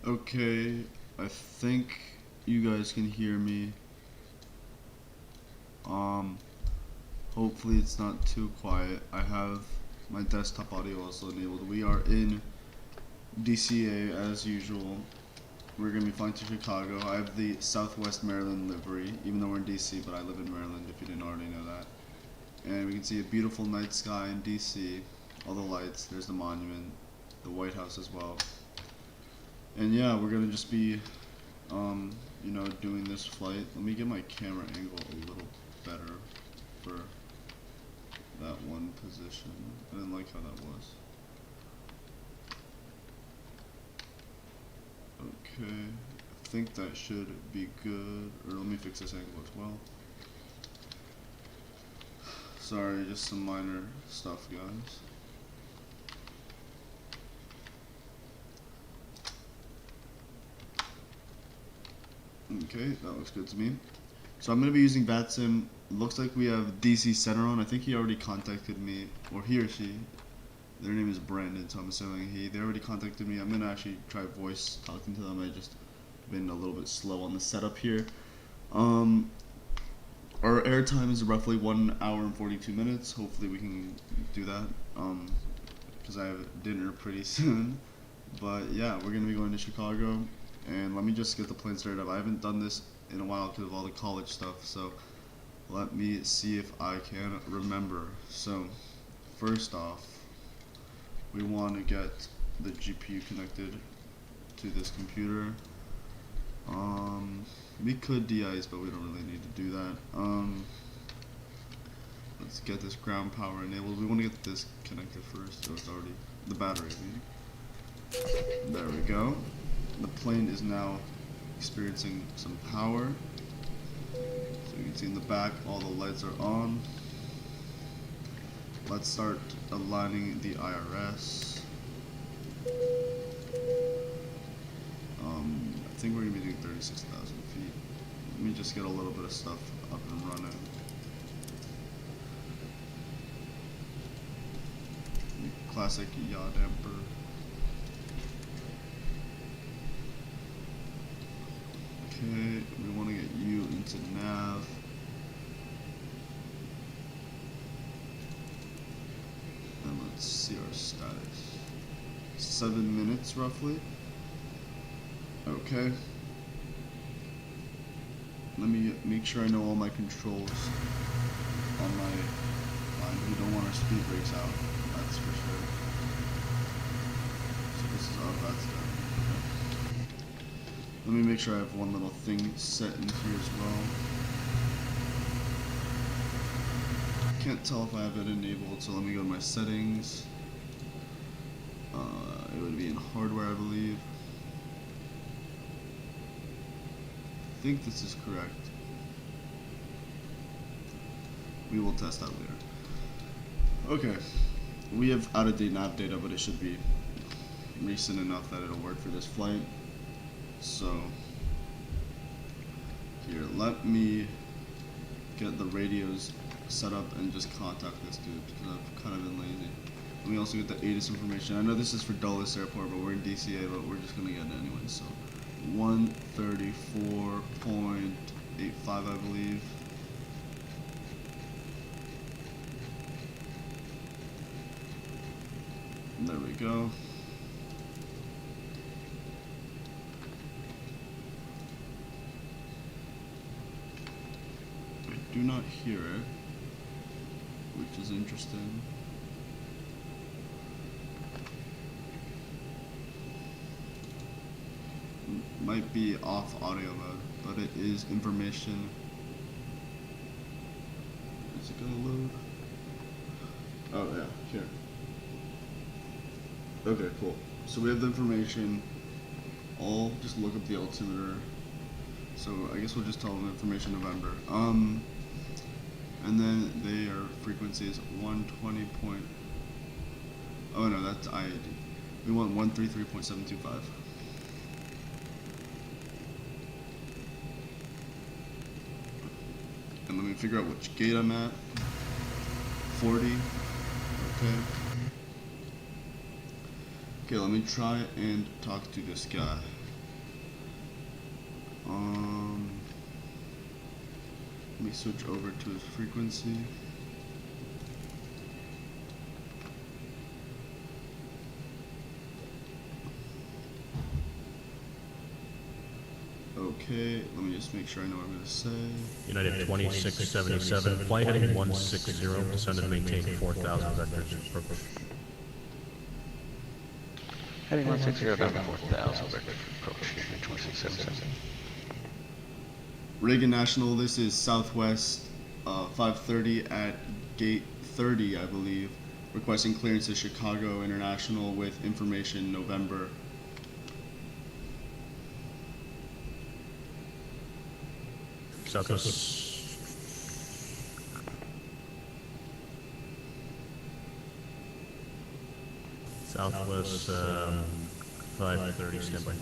Okay, I think you guys can hear me. Um, Hopefully it's not too quiet. I have my desktop audio also enabled. We are in DCA as usual. We're gonna be flying to Chicago. I have the Southwest Maryland livery, even though we're in DC, but I live in Maryland if you didn't already know that. And we can see a beautiful night sky in DC. All the lights, there's the monument, the White House as well. And yeah, we're gonna just be doing this flight. Let me get my camera angle a little better for that one position. I didn't like how that was. Okay, I think that should be good. Or let me fix this angle as well. Sorry, just some minor stuff, guys. Okay, that looks good to me. So I'm going to be using VATSIM. Looks like we have DC Center on. I think he already contacted me, or he or she. Their name is Brandon, so I'm assuming he. They already contacted me. I'm going to actually try voice talking to them. I just been a little bit slow on the setup here. Our airtime is roughly 1 hour and 42 minutes. Hopefully we can do that, because I have dinner pretty soon. But yeah, we're going to be going to Chicago. And let me just get the plane started up. I haven't done this in a while because of all the college stuff, so let me see if I can remember. So first off, we want to get the GPU connected to this computer. We could de-ice, but we don't really need to do that. Let's get this ground power enabled. We want to get this connected first, so it's already the battery. There we go. The plane is now experiencing some power. So you can see in the back all the lights are on. Let's start aligning the IRS. I think we're going to be doing 36,000 feet. Let me just get a little bit of stuff up and running. Classic yaw damper. Okay, we want to get you into nav. And let's see our status. 7 minutes roughly. Okay. Let me make sure I know all my controls on my line. We don't want our speed brakes out, that's for sure. So this is our that's done. Let me make sure I have one little thing set in here as well. Can't tell if I have it enabled, so let me go to my settings. It would be in hardware, I believe. I think this is correct. We will test that later. Okay, we have out-of-date nav data, but it should be recent enough that it'll work for this flight. So here, let me get the radios set up and just contact this dude because I've kind of been lazy. Let me also get the ATIS information. I know this is for Dulles Airport, but we're in DCA, but we're just gonna get it anyway. So 134.85, I believe. There we go. I do not hear it, which is interesting. Might be off audio mode, but it is information. Is it gonna load? Oh yeah, here. Okay, cool. So we have the information. I'll just look up the altimeter. So I guess we'll just tell them information November. And then their frequency is 120 point. Oh no, that's IAD. We want 133.725. And let me figure out which gate I'm at. 40. Okay. Okay, let me try and talk to this guy. Let me switch over to his frequency. Okay, let me just make sure I know what I'm going to say. United 2677, flight heading 160, descend and maintain 4,000 vectors approach. Heading 160 down to 4,000 vectors approach, United 2677. Reagan National, this is Southwest 530 at gate 30, I believe. Requesting clearance to Chicago International with information November. Southwest 530, standby.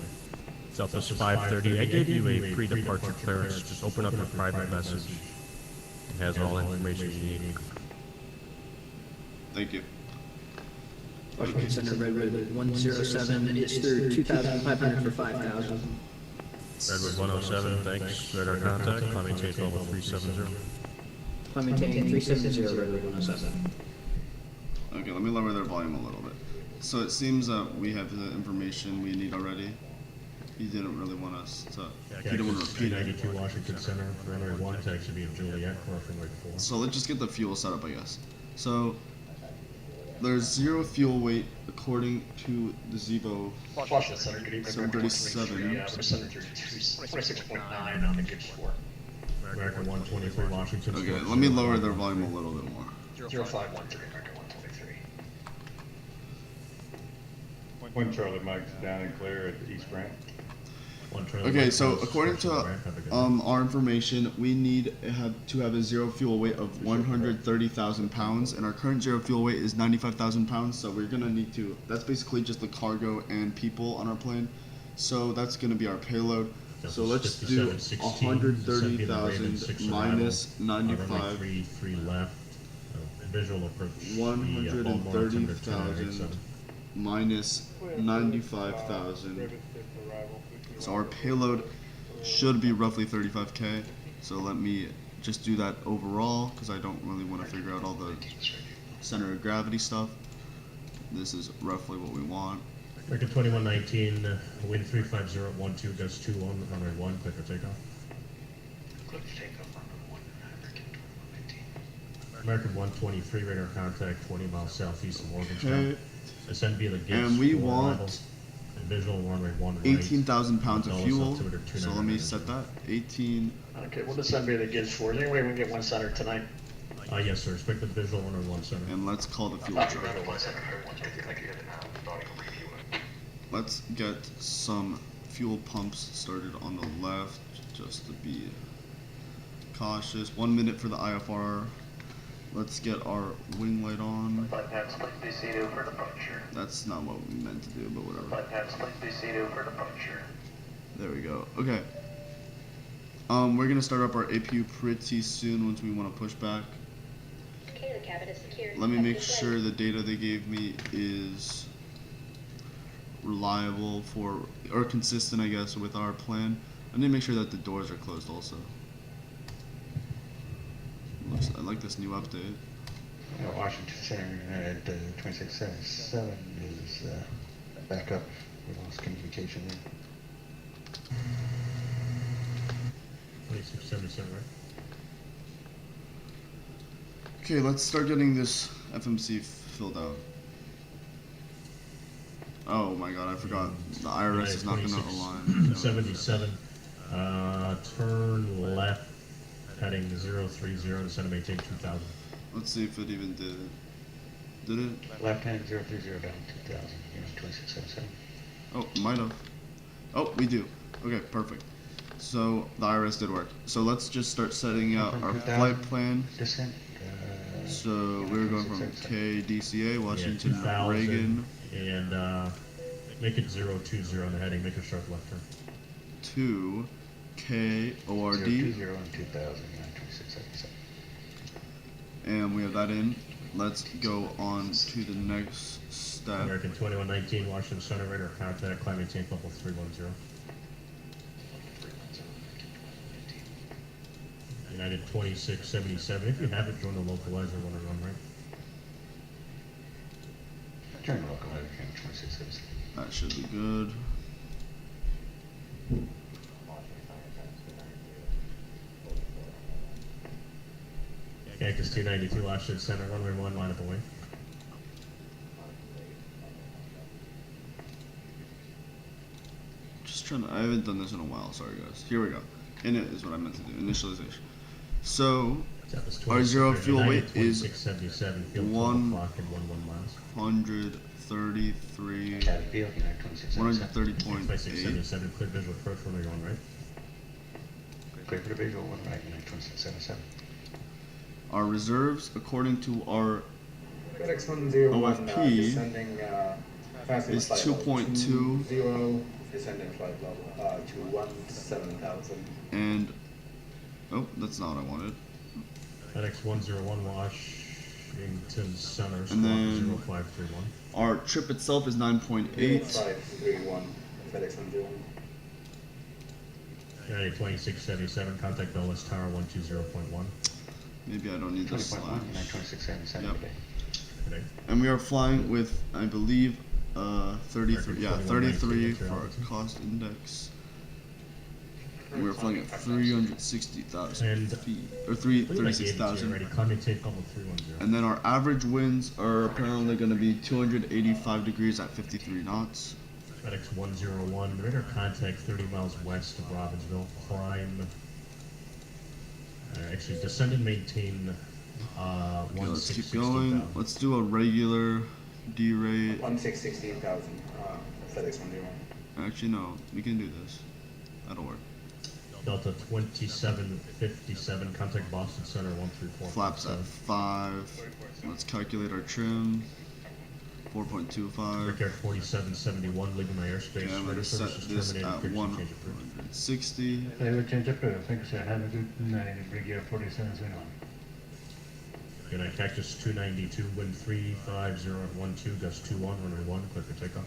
Southwest 530, I gave you a pre-departure clearance. Just open up your private message. It has all the information you need. Thank you. Washington Center, Redwood 107, it's through 2,500 for 5,000. Redwood 107, thanks. Radar contact, climb maintain level 370. Climb maintain 370, Redwood 107. Okay, let me lower their volume a little bit. So it seems that we have the information we need already. He didn't really want us to, he didn't want to repeat it. 92 Washington Center, runway 1, taxi via Juliet, crossing runway 4. So let's just get the fuel set up, I guess. So there's 0 fuel weight according to the Zevo Washington Center, good evening. 737. We're 26.9 on the gauge 4. American 123 Washington. Okay, let me lower their volume a little bit more. 0513, American 123. One Charlie Mike's down and clear at East Ramp. Okay, so according to our information, we need to have a 0 fuel weight of 130,000 pounds, and our current 0 fuel weight is 95,000 pounds. So we're gonna need to. That's basically just the cargo and people on our plane. So that's gonna be our payload. So let's do 130,000 minus 95. 3 left. Visual approach. 130,000 minus 95,000. So our payload should be roughly 35K. So let me just do that overall, because I don't really want to figure out all the center of gravity stuff. This is roughly what we want. American 2119, wind 35012, gust 2 on runway 1, clear for takeoff. Clear for takeoff on runway 1, American 2119. American 123, radar contact 20 miles southeast of Morgantown. Okay. Ascend via the gates. And we for want arrival. Visual runway 1 right. 18,000 pounds of fuel. Altimeter So let me set that. 18. Okay, we'll descend via the gauge 4. Is there any way we can get 1 center tonight? Yes, sir. Expect the visual runway 1 center. And let's call the fuel truck. Let's get some fuel pumps started on the left, just to be cautious. 1 minute for the IFR. Let's get our wing light on. That's not what we meant to do, but whatever. There we go. Okay. We're gonna start up our APU pretty soon once we want to push back. Let me make sure the data they gave me is reliable or consistent, I guess, with our plan. I need to make sure that the doors are closed also. I like this new update. Washington Center at 2677 is back up. We lost communication there. 2677, right? Okay, let's start getting this FMC filled out. Oh my god, I forgot. The IRS is not going to align. 77. Turn left, heading 030, descend and maintain 2,000. Let's see if it even did it. Did it? Left hand 030 down 2000, 2677. Oh, might have. Oh, we do. Okay, perfect. So the IRS did work. So let's just start setting out our flight plan. Descent. So we're going from KDCA, Washington, Reagan, and make it 020 on the heading. Make a sharp left turn. to KORD. 020 and 2000, 2677. And we have that in. Let's go on to the next step. American 2119, Washington Center, radar contact, climb maintain level 310. United 2677. If you have it, join the localizer when I run, right? During local United 2677. That should be good. Cactus 292, Washington Center, runway 1, line up away. Just trying to, I haven't done this in a while, sorry guys. Here we go. Init is what I meant to do, initialization. So, our zero fuel weight is 2677, fuel 1 clock and 11 miles. 133, Academy Field, United 2677. 130.8. 2677, clear visual approach, runway 1, right? Clear for the visual, 1 right, United 2677. Our reserves, according to our FedEx 101 OFP descending fasten is flight 2.2. 20 descending flight level to 17,000. And, oh, that's not what I wanted. FedEx 101, Washington Center, And squawk then 0531. our trip itself is 9.8. 531 FedEx 101. United 2677, contact Dulles Tower 120.1. Maybe I don't need this 20.1, slash. United 2677 Yep. today. Today. And we are flying with, I believe, 33. Yeah, 33 for our 21.19 cost index. And we're flying at 360,000 And- feet, or I believe I gave it to you 36,000. already. Commutator level 310. And then our average winds are apparently going to be 285 degrees at 53 knots. FedEx 101, radar contact 30 miles west of Robbinsville. Climb. Actually, descend and maintain Okay, let's keep 1660 going. down. Let's do a regular D rate. 16,000 FedEx 101. Actually, no, we can do this. That'll work. Delta 2757, contact Boston Center 134. Flaps at 5. Let's calculate our trim. 4.25. Brickyard 4771, leaving my airspace. Okay, I'm Radar gonna set services this terminated. at Frequency change approved. 160. They will change approved. Thank you, sir. Have a good night, Brigadier 4771. Good night, Cactus 292, wind 350 at 12, gust 21, runway 1, clear for takeoff.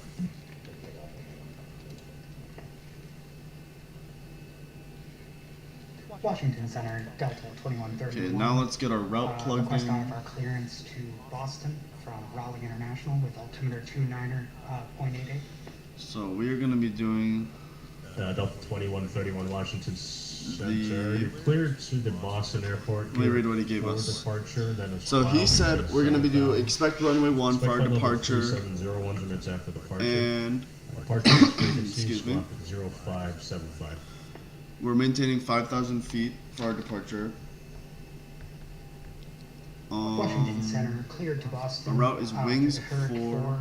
Washington Center, Delta 2131. Okay, now let's get our route plugged request in. off our clearance to Boston from Raleigh International with altimeter 29.88. So we are going to be doing Delta 2131, Washington Center. The- You're cleared to the Boston Airport. Let me read what he gave Forward us. Departure, then a So he squawk, said we're going to be doing expect runway 1 for our Expect level departure 3701 minutes after departure. and Departure frequency, Excuse me. squawk 0575. we're maintaining 5,000 feet for our departure. Washington Center, cleared to Boston. the route is wings prepared for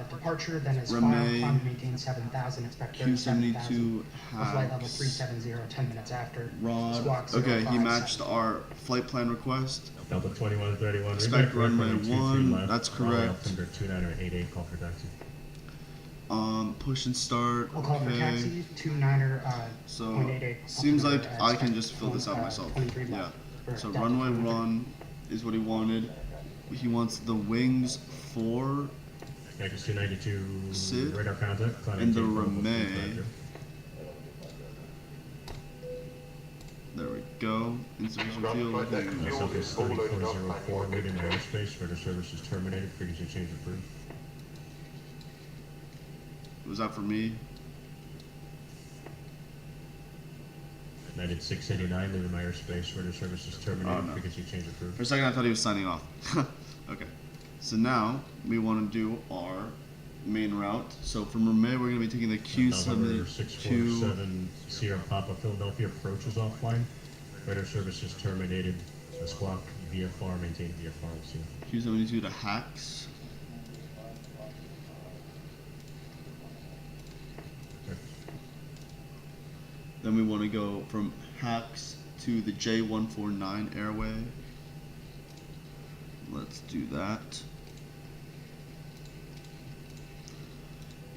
departure, then is Ramey, climb to maintain 7,000, expect 37,000. Q72 Flight level hacks 370, 10 minutes after. Rod. Squawk Okay, he 057. matched our flight plan request. Delta 2131. Expect redirect runway 23 1, left, that's Raleigh correct. Altimeter 2988, call for taxi. Push and start. We'll call for Okay. taxi, 29er, So 0.88. seems like altimeter, I can expect just fill this out myself. 23 Yeah. left for So Delta runway 23. 1 is what he wanted. He wants the wings for Cactus 292, Sid, radar contact. climbing and the tape level Ramey. 350. There we go. Insufficient fuel. looking- Southwest 3404, leaving my airspace. Radar services terminated. Frequency change approved. Was that for me? United 689, leaving my airspace. Radar services terminated. Oh, no. Frequency change approved. For a second, I thought he was signing off. Okay. So now we want to do our main route. So from Ramey, we're going to be taking the November Q72. 647, Sierra Papa, Philadelphia, approach is offline. Radar services terminated. Squawk VFR, maintain VFR. We'll see. Q72 to Hacks. Then we want to go from Hacks to the J149 airway. Let's do that.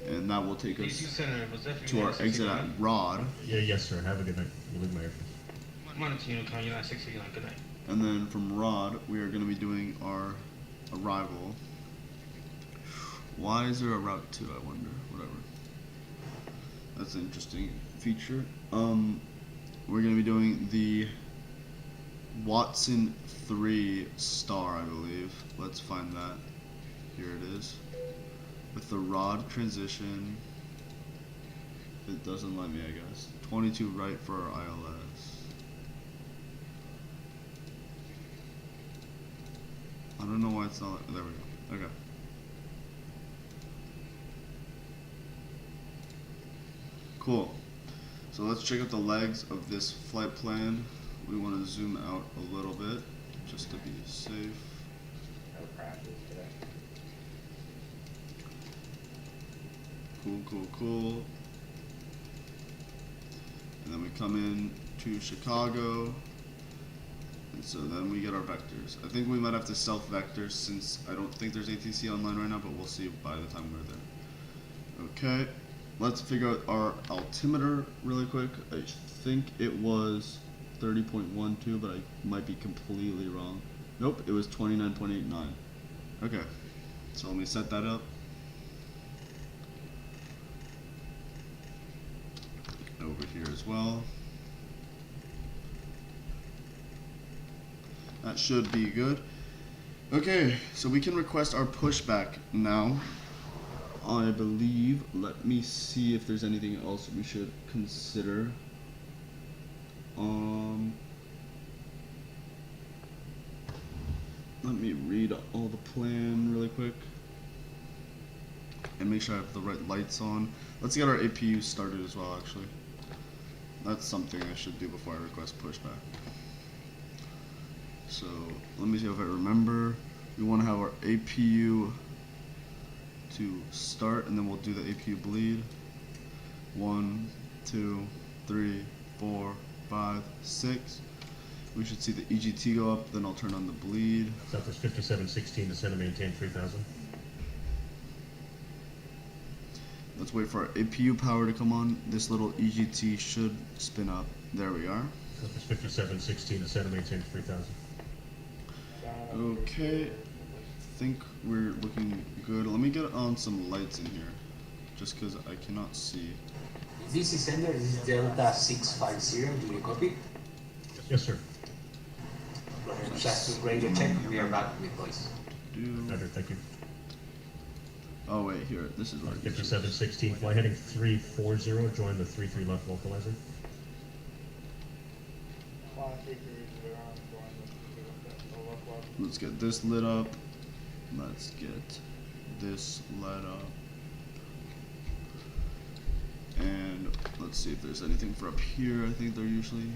And that will take us to our exit at Rod. Yeah, yes, sir. Have a good night. You leave my airspace. Monitor Unicorn, United 689, good night. And then from Rod, we are going to be doing our arrival. Why is there a route 2, I wonder? Whatever. That's an interesting feature. We're going to be doing the Watson 3 star, I believe. Let's find that. Here it is. With the rod transition. It doesn't let me, I guess. 22 right for our ILS. I don't know why it's not. There we go. Okay. Cool. So let's check out the legs of this flight plan. We want to zoom out a little bit just to be safe. No crashes today. Cool. And then we come in to Chicago. And so then we get our vectors. I think we might have to self-vector since I don't think there's ATC online right now, but we'll see by the time we're there. Okay, let's figure out our altimeter really quick. I think it was 30.12, but I might be completely wrong. Nope, it was 29.89. Okay, so let me set that up. Over here as well. That should be good. Okay, so we can request our pushback now. I believe. Let me see if there's anything else we should consider. Let me read all the plan really quick and make sure I have the right lights on. Let's get our APU started as well, actually. That's something I should do before I request pushback. So let me see if I remember. We want to have our APU to start, and then we'll do the APU bleed. 1, 2, 3, 4, 5, 6. We should see the EGT go up, then I'll turn on the bleed. Southwest 5716, descend and maintain 3000. Let's wait for our APU power to come on. This little EGT should spin up. There we are. Southwest 5716, descend and maintain 3000. Okay, I think we're looking good. Let me get on some lights in here, just because I cannot see. This is Ender, this is Delta 650, do you copy? Yes, sir. Just to radio check, we are back with voice. Roger, thank you. Oh wait, here, this is where 5716, fly heading 340, join the 33 left localizer. Let's get this lit up. Let's get this lit up. And let's see if there's anything for up here. I think they're usually,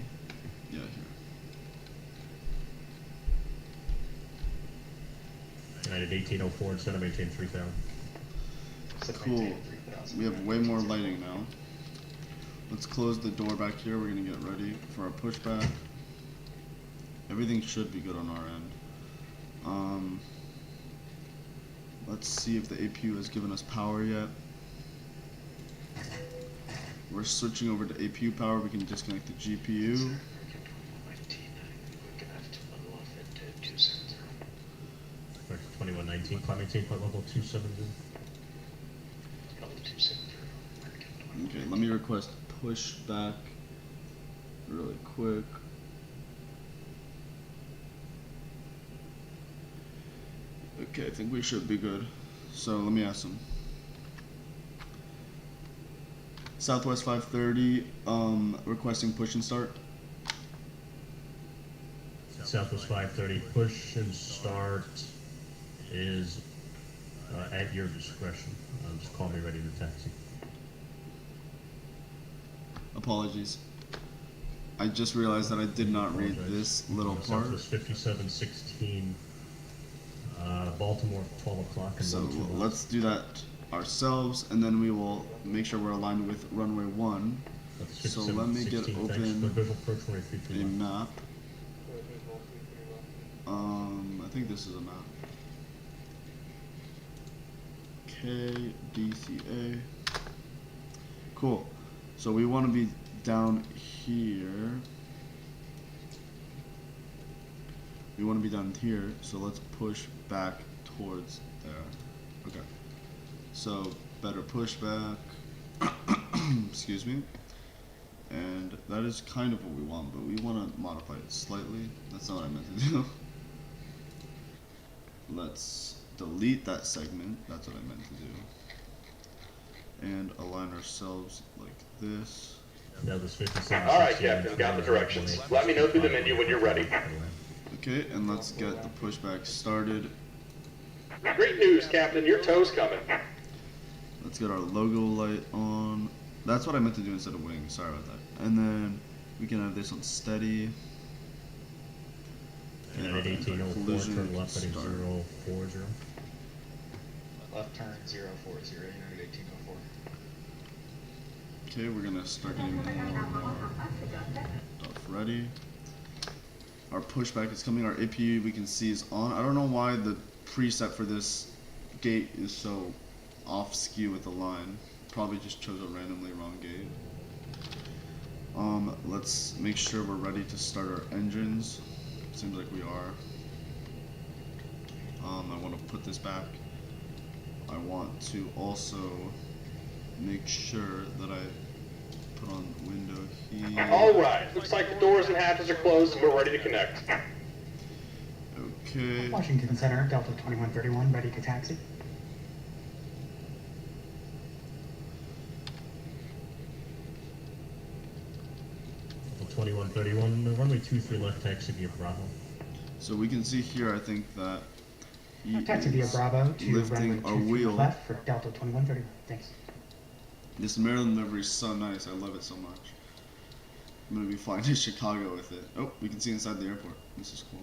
yeah, here. United 1804, descend and maintain 3000. Cool. We have way more lighting now. Let's close the door back here. We're gonna get ready for our pushback. Everything should be good on our end. Let's see if the APU has given us power yet. We're switching over to APU power. We can disconnect the GPU. 2119, climb maintain flight level 270. Okay, let me request pushback really quick. Okay, I think we should be good. So let me ask them. Southwest 530, requesting push and start. Southwest 530, push and start is at your discretion. Just call me ready to taxi. Apologies. I just realized that I did not read this little part. Southwest 5716, Baltimore, 12 o'clock. So let's do that ourselves, and then we will make sure we're aligned with runway 1. So let me get open a map. I think this is a map. KDCA. Cool. So we want to be down here. We want to be down here, so let's push back towards there. Okay. So better push back. Excuse me. And that is kind of what we want, but we want to modify it slightly. That's not what I meant to do. Let's delete that segment. That's what I meant to do. And align ourselves like this. That was 57. Alright, Captain, got the directions. Let me know through the menu when you're ready. Okay, and let's get the pushback started. Great news, Captain, your tow's coming. Let's get our logo light on. That's what I meant to do instead of wing. Sorry about that. And then we can have this on steady. And at 1804, turn left at 040. Left turn 040, United 1804. Okay, we're gonna start getting more and more stuff ready. Our pushback is coming. Our APU we can see is on. I don't know why the preset for this gate is so off skew with the line. Probably just chose a randomly wrong gate. Let's make sure we're ready to start our engines. Seems like we are. I want to put this back. I want to also make sure that I put on window here. Alright, looks like the doors and hatches are closed and we're ready to connect. Okay. Washington Center, Delta 2131, ready to taxi. Delta 2131, runway 23 left, taxi via Bravo. So we can see here, I think that he Taxi via is Bravo to lifting runway our 23 wheel. left for Delta 2131. Thanks. This Maryland livery is so nice. I love it so much. I'm gonna be flying to Chicago with it. Oh, we can see inside the airport. This is cool.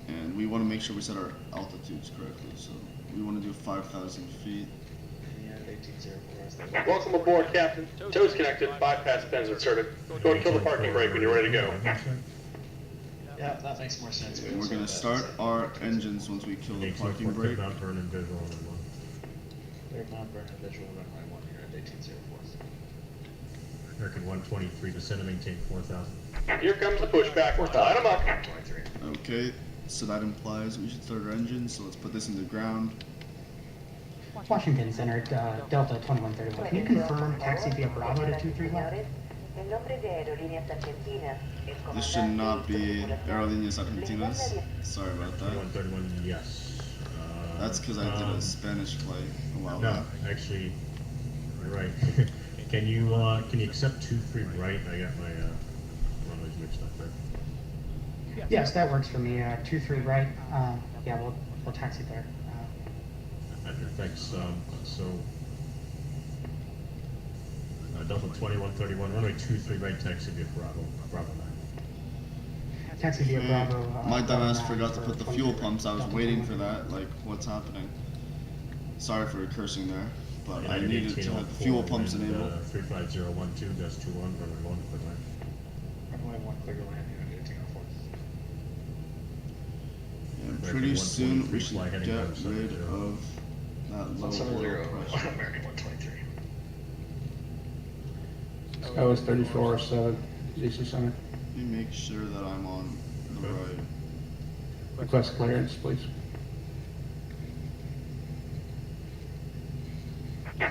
And we want to make sure we set our altitudes correctly. So we want to do 5,000 feet. Welcome aboard, Captain. Tow's connected, bypass pins inserted. Go ahead and kill the parking brake when you're ready to go. Yeah, that makes more sense. And we're gonna start our engines once we kill the parking brake. Not burn and visual on one. They're not burning visual runway 1 here at 1804. American 123, descend and maintain 4,000. Here comes the pushback. Line them up. Okay, so that implies we should start our engines. So let's put this into ground. Washington Center, Delta 2131. Can you confirm taxi via Bravo to 23 left? This should not be Aerolíneas Argentinas. Sorry about that. 2131, yes. That's because I did a Spanish flight a while No, back. actually, you're right. Can you accept 23 right? I got my runways mixed up there. Yes, that works for me. 23 right. Yeah, we'll taxi there. Thanks. So, Delta 2131, runway 23 right, taxi via Bravo 9. Taxi via Bravo. My dumbass Bravo forgot to for put the fuel 23. pumps. I was Delta waiting for 21. that. Like, what's happening? Sorry for cursing there, but I United needed to have the fuel pumps enabled. 35012, -21, runway 1, quick line. Runway 1 clear to land, United 1804. And American pretty soon 143 we should fly heading get down rid 70. of that low oil pressure. American 123. That was 3407, DC Center. Let me make sure that I'm on the right. Request clearance, please.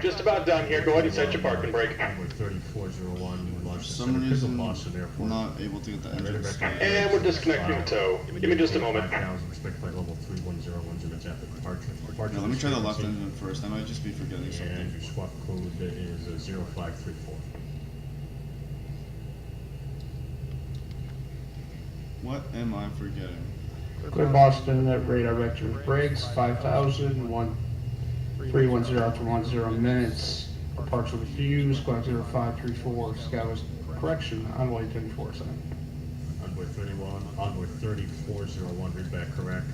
Just about done here. Go ahead and set your parking brake. Runway 3401, For launch some center, reason, Boston we're Airport. not able to get the engine started. And we're disconnecting the tow. Give me just a moment. 5,000, respect flight level 3101, units after departure. Now, let me try the left engine first. I might just be forgetting And something. your swap code is 0534. What am I forgetting? Clear Boston at radar vector brakes, 5,000, 310 after 10 minutes. Departure refused, squawk 0534, scout correction, envoy 1047. Envoy 31, Envoy 3401, read back correct.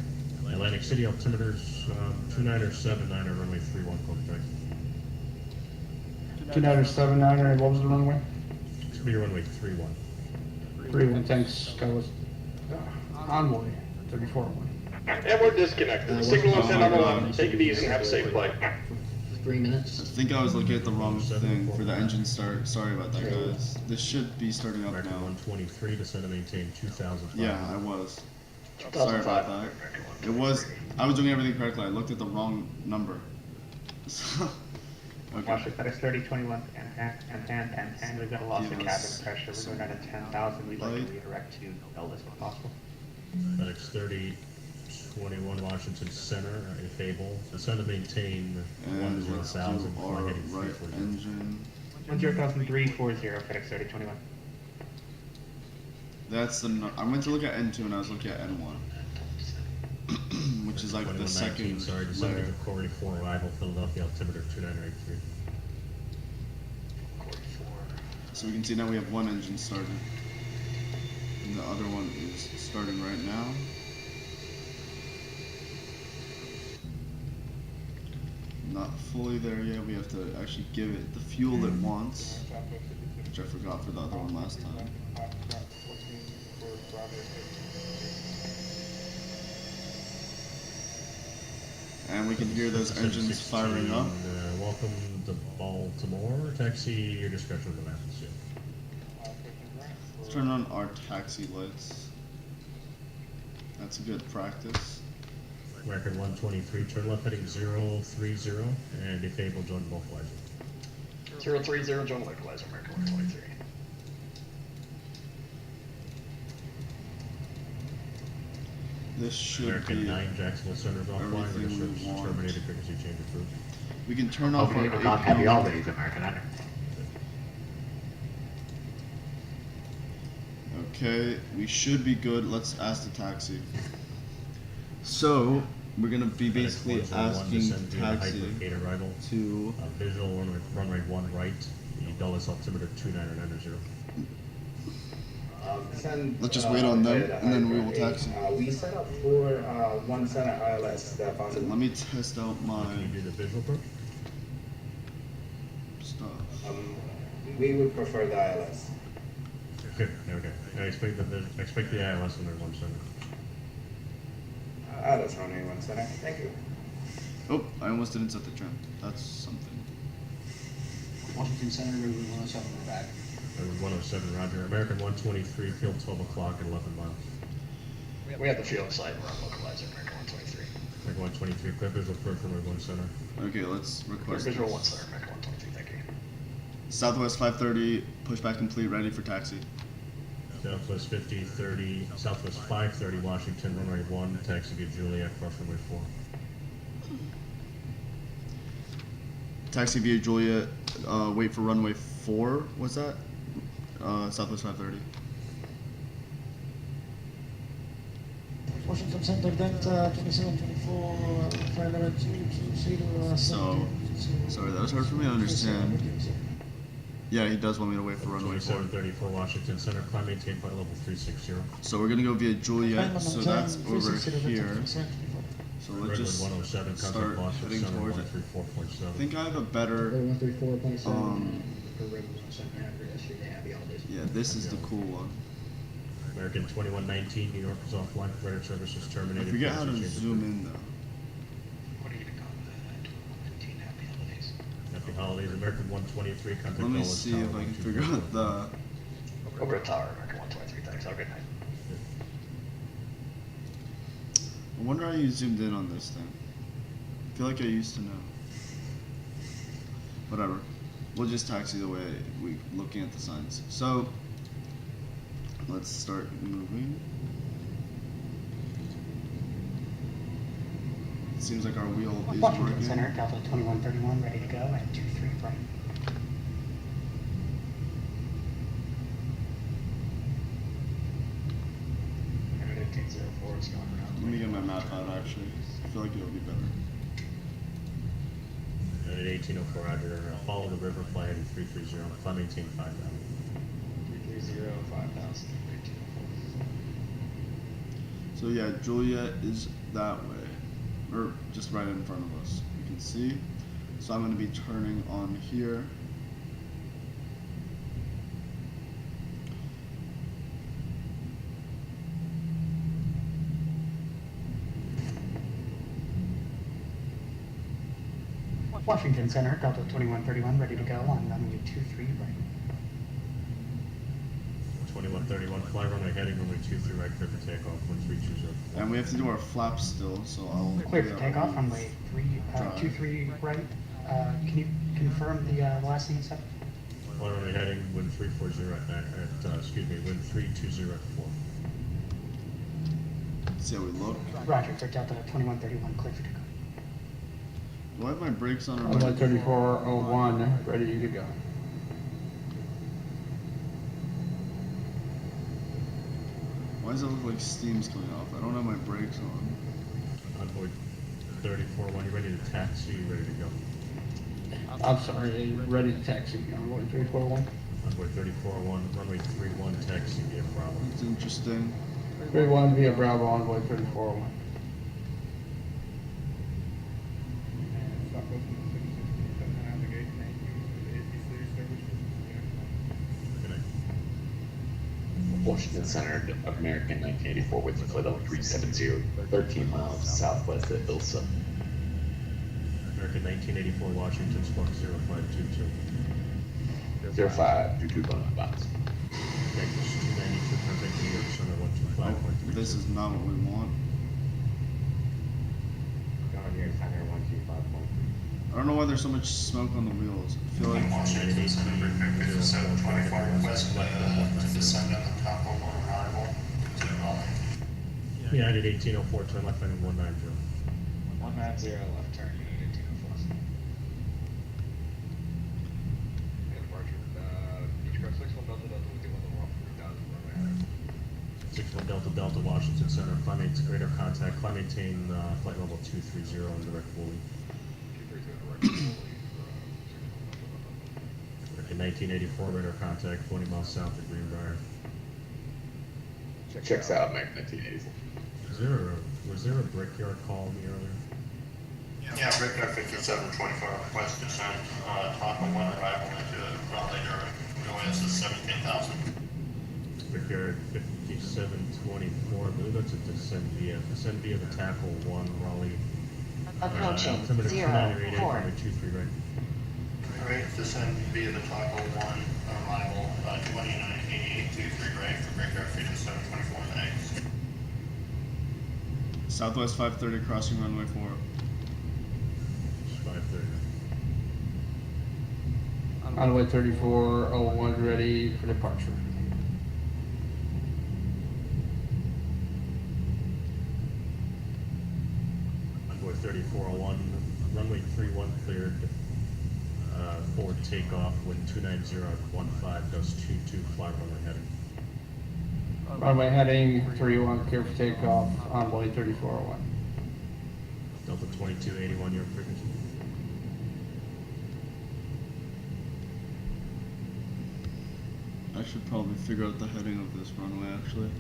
Atlantic City altimeters 2979er, runway 31, code correct. 2979, and what was the runway? Should be runway 31. 31, thanks, scout envoy 341. And we're disconnected. Signal antenna on the left. Take it easy and have a safe flight. 3 minutes. I think I was looking at the wrong thing for the engine start. Sorry about that, guys. This should be starting up American now. 123, descend and maintain 2,000. Yeah, I was. Sorry about that. It was. I was doing everything correctly. I looked at the wrong number. Okay. Washington FedEx 3021 and we've got a loss in cabin pressure. We're going at 10,000. We'd like to redirect to Ellis if possible. FedEx 3021 Washington Center, if able. Ascend to maintain And 10,000, our fly heading right 340. engine. 10,340 FedEx 3021. That's the. I went to look at N2 and I was looking at N1, which is like the 2119, second sorry, descend layer. to KORD 4, arrival Philadelphia, altimeter 2983. So we can see now we have one engine started. And the other one is starting right now. Not fully there yet. We have to actually give it the fuel it wants, which I forgot for the other one last time. And we can hear those engines firing up. Welcome to Baltimore. Taxi your discretion with the map. Let's turn on our taxi lights. That's a good practice. Record 123, turn left heading 030, and if able, join both flights. 030, join localizer, American 123. This should American be 9, Jacksonville Center's offline, everything we registrations want. terminated, frequency change approved. We can turn off our Not heavy all APU. days, American 9. Okay, we should be good. Let's ask the taxi. So, we're gonna be basically FedEx 101, asking descend the via the taxi hypergate arrival. to Visual runway 1 right, the Dulles altimeter 2990. let's just wait on them and then we will taxi. We set up for one center ILS. That possible. Let me test out my Can you do the visual approach? stuff. We would prefer the ILS. Okay, okay. I expect the ILS under 1 center. ILS runway one center. Thank you. Oh, I almost didn't set the trim. That's something. Washington Center, Route 107, we're back. 107, roger. American 123, field 12 o'clock and 11 miles. We have the field site, we're on localizer, American 123. American 123, clear visual approach runway 1 center. Okay, let's request Visual this. 1 center, American 123, thank you. Southwest 530, pushback complete, ready for taxi. Southwest 5030, Southwest 530, Washington, runway 1, taxi via Juliet, cross runway 4. Taxi via Juliet, wait for runway 4, what's that? Southwest 530. Washington Center, Delta 2724, flight level 220. So, sorry, that was hard for me to understand. Yeah, he does want me to wait for runway 4. 2734, Washington Center, climb maintain flight level 360. So we're gonna go via Juliet, so that's over here. So let's Redwood just 107, start contact Boston heading Center towards it. 134.7. I think I have a better, 134.7. um, Yeah, yeah, this is the cool one. American 2119, New York is offline, credit services I terminated. forget how to frequency change zoom approved. in though. What are you gonna call that? 2119 Happy Holidays. Happy holidays, American 123, contact Let me Dulles see Tower if I can 124. figure out the, Over at Tower, American 123, thanks, have a good night. I wonder how you zoomed in on this thing. I feel like I used to know. Whatever. We'll just taxi the way we looking at the signs. So let's start moving. It seems like our wheel is Washington working. Center, Delta 2131, ready to go at 23 right. Let me get my map out actually. I feel like it'll be better. At 1804, roger. Follow the river, fly heading 330, fly maintain 5000. 330, 5000, 1804. So yeah, Juliet is that way, or just right in front of us. You can see. So I'm going to be turning on here. Washington Center, Delta 2131, ready to go on runway 23 right. 2131, fly runway heading runway 23 right, clear for takeoff, once reaches up. And we have to do our flaps still, so I'll Clear do for that takeoff, when we runway drive. 23 right, Can you confirm the last thing you said? One runway heading, wind 340 wind 320 at 4. See how we look. Roger, for Delta 2131, clear for takeoff. Do I have my brakes on Runway already? 3401, ready to go. Why does it look like steam's coming off? I don't have my brakes on. Envoy 34-1, you ready to taxi, ready to go. I'm sorry, ready to taxi. Runway 341. Envoy 34-1, runway 31, taxi via Bravo. It's interesting. 31 via Bravo, envoy 3401. Washington Center, American 1984 with flight level 370, 13 miles southwest of Ilsa. American 1984, Washington, Spark 0522. 0522 box. Vectors 292, contact New York Center 125. Oh, this is not what we want. I don't know why there's so much smoke on the wheels. I feel like Washington Center, Breaker 5724, request to descend on the top of one arrival to Raleigh. United 1804, turn left heading 190. 190 left turn, United 1804. Departure, 61 Delta Delta, Washington Center, climb maintain, radar contact, climb maintain flight level 230 and direct fully. In 1984, radar contact, 20 miles south of Greenbrier. Checks out, American 1984. Was there a brickyard call me earlier? Yeah, Breaker 5724, request to descend top of one arrival into Raleigh, noise is 17,000. Brickyard 5724, I believe that's a descend via the tackle 1, Raleigh. Approaching 0, 4. 23, right? Right, descend via the tackle 1 arrival 298823 right for Breaker 5724 thanks. Southwest 530 crossing runway 4. 530. Runway 3401, ready for departure. Envoy 3401, runway 31 cleared. Forward takeoff, wind 290 at 15, goes 22, fly runway heading. Runway heading 31, clear for takeoff, envoy 3401. Delta 2281, your frequency. I should probably figure out the heading of this runway actually.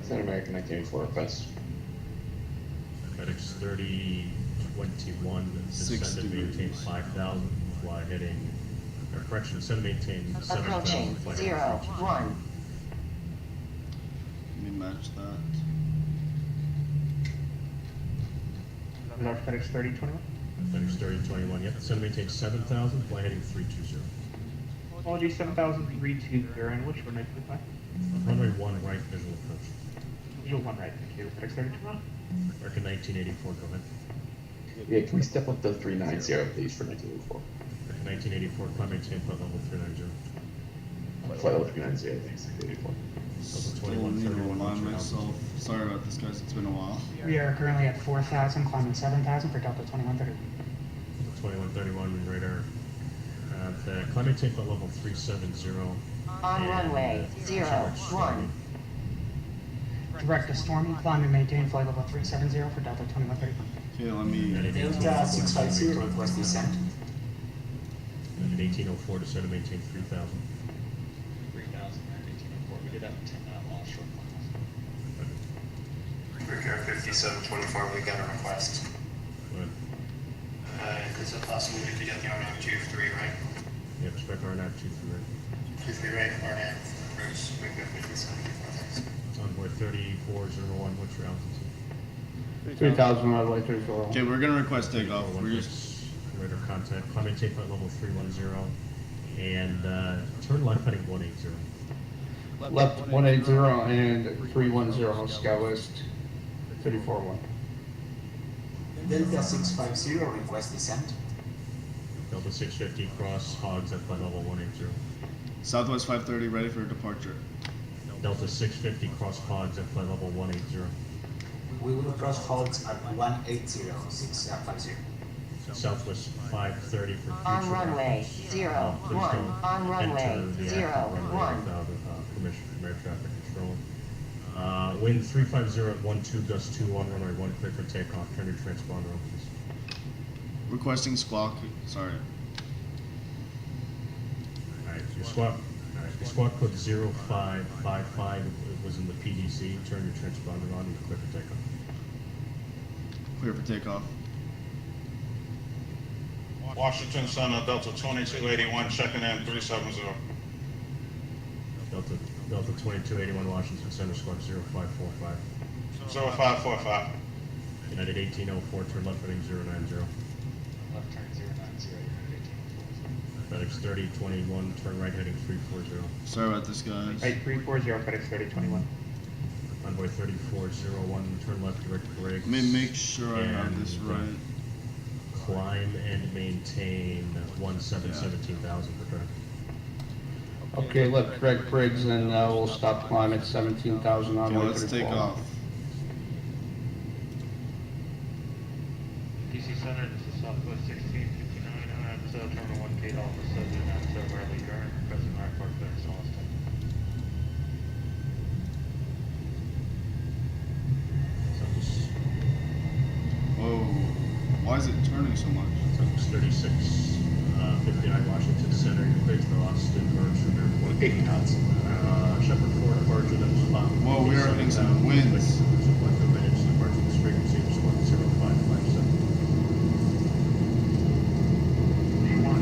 Center American 1984 request. FedEx 3021, descend 6 and maintain degrees. 5,000, fly heading, or correction, descend and maintain 7,000, Approaching fly 0, heading 1. Let me match that. Is that FedEx 3021? FedEx 3021, yep, descend and maintain 7,000, fly heading 320. Apologies, 7320, and which runway did we fly? Runway 1 right, visual approach. Visual 1 right, thank you. FedEx 3021? American 1984, go ahead. Yeah, can we step up to 390 please for 1984? American 1984, climb maintain flight level 390. Flight level 390, thanks, 1984. Still need to remind myself. Sorry about this guys, it's been a while. We are currently at 4,000, climbing 7,000 for Delta 2130. 2131 radar. Climb maintain flight level 370. On runway 01. Direct to Stormy, climb and maintain flight level 370 for Delta 2131. Okay, let me. Delta 650, request descent. And at 1804, descend and maintain 3,000. 1804, we did have a 10-minute loss short class. Breaker 5724, we got a request. Go ahead. Is it possible we could get the RNAV 23 right? Yeah, expect RNAV 23 right. 23 right, RNAV Bruce, Breaker 5724, thanks. Envoy 3401, what's your altitude? 3,000, runway 3401. Okay, we're gonna request takeoff. One We're fix, just radar contact, climb maintain flight level 310, and turn left heading 180. Left 180 and 310, Sky West 34-1. Delta 650, request descent. Delta 650, cross hogs at flight level 180. Southwest 530, ready for departure. Delta 650, cross hogs at flight level 180. We will cross hogs at 180, 650. Southwest 530 for future On runway reference. 01. Please don't On runway enter the active runway 01. without permission from air traffic control. Wind 350 at 12, gust 2 on runway 1, clear for takeoff. Turn your transponder on, please. Requesting squawk. Sorry. Alright, your squawk code 0555 was in the PDC. Turn your transponder on and clear for takeoff. Clear for takeoff. Washington Center, Delta 2281, checking in 370. Delta 2281 Washington Center, squawk 0545. 0545. United 1804, turn left heading 090. Left turn 090, United 1804. FedEx 3021, turn right heading 340. Sorry about this, guys. Right, 340, FedEx 3021. Envoy 3401, turn left direct brakes. Let me make sure I have this And, right. Climb and maintain 17,000 per track. Okay, left direct Briggs, and we'll stop climb at 17,000 on Okay, way let's 34. take off. DC Center, this is Southwest 1659, at Terminal 1 Gate Alpha 7 at Bradley Garden, requesting airport clearance to Austin. Whoa. Why is it turning so much? Southwest 59 Washington Center, you face the Austin Merchant Airport. 80 knots. Shepherd 4 departure, then spot. Whoa, we are hitting some winds. Manage departure with frequency of squawk 0557.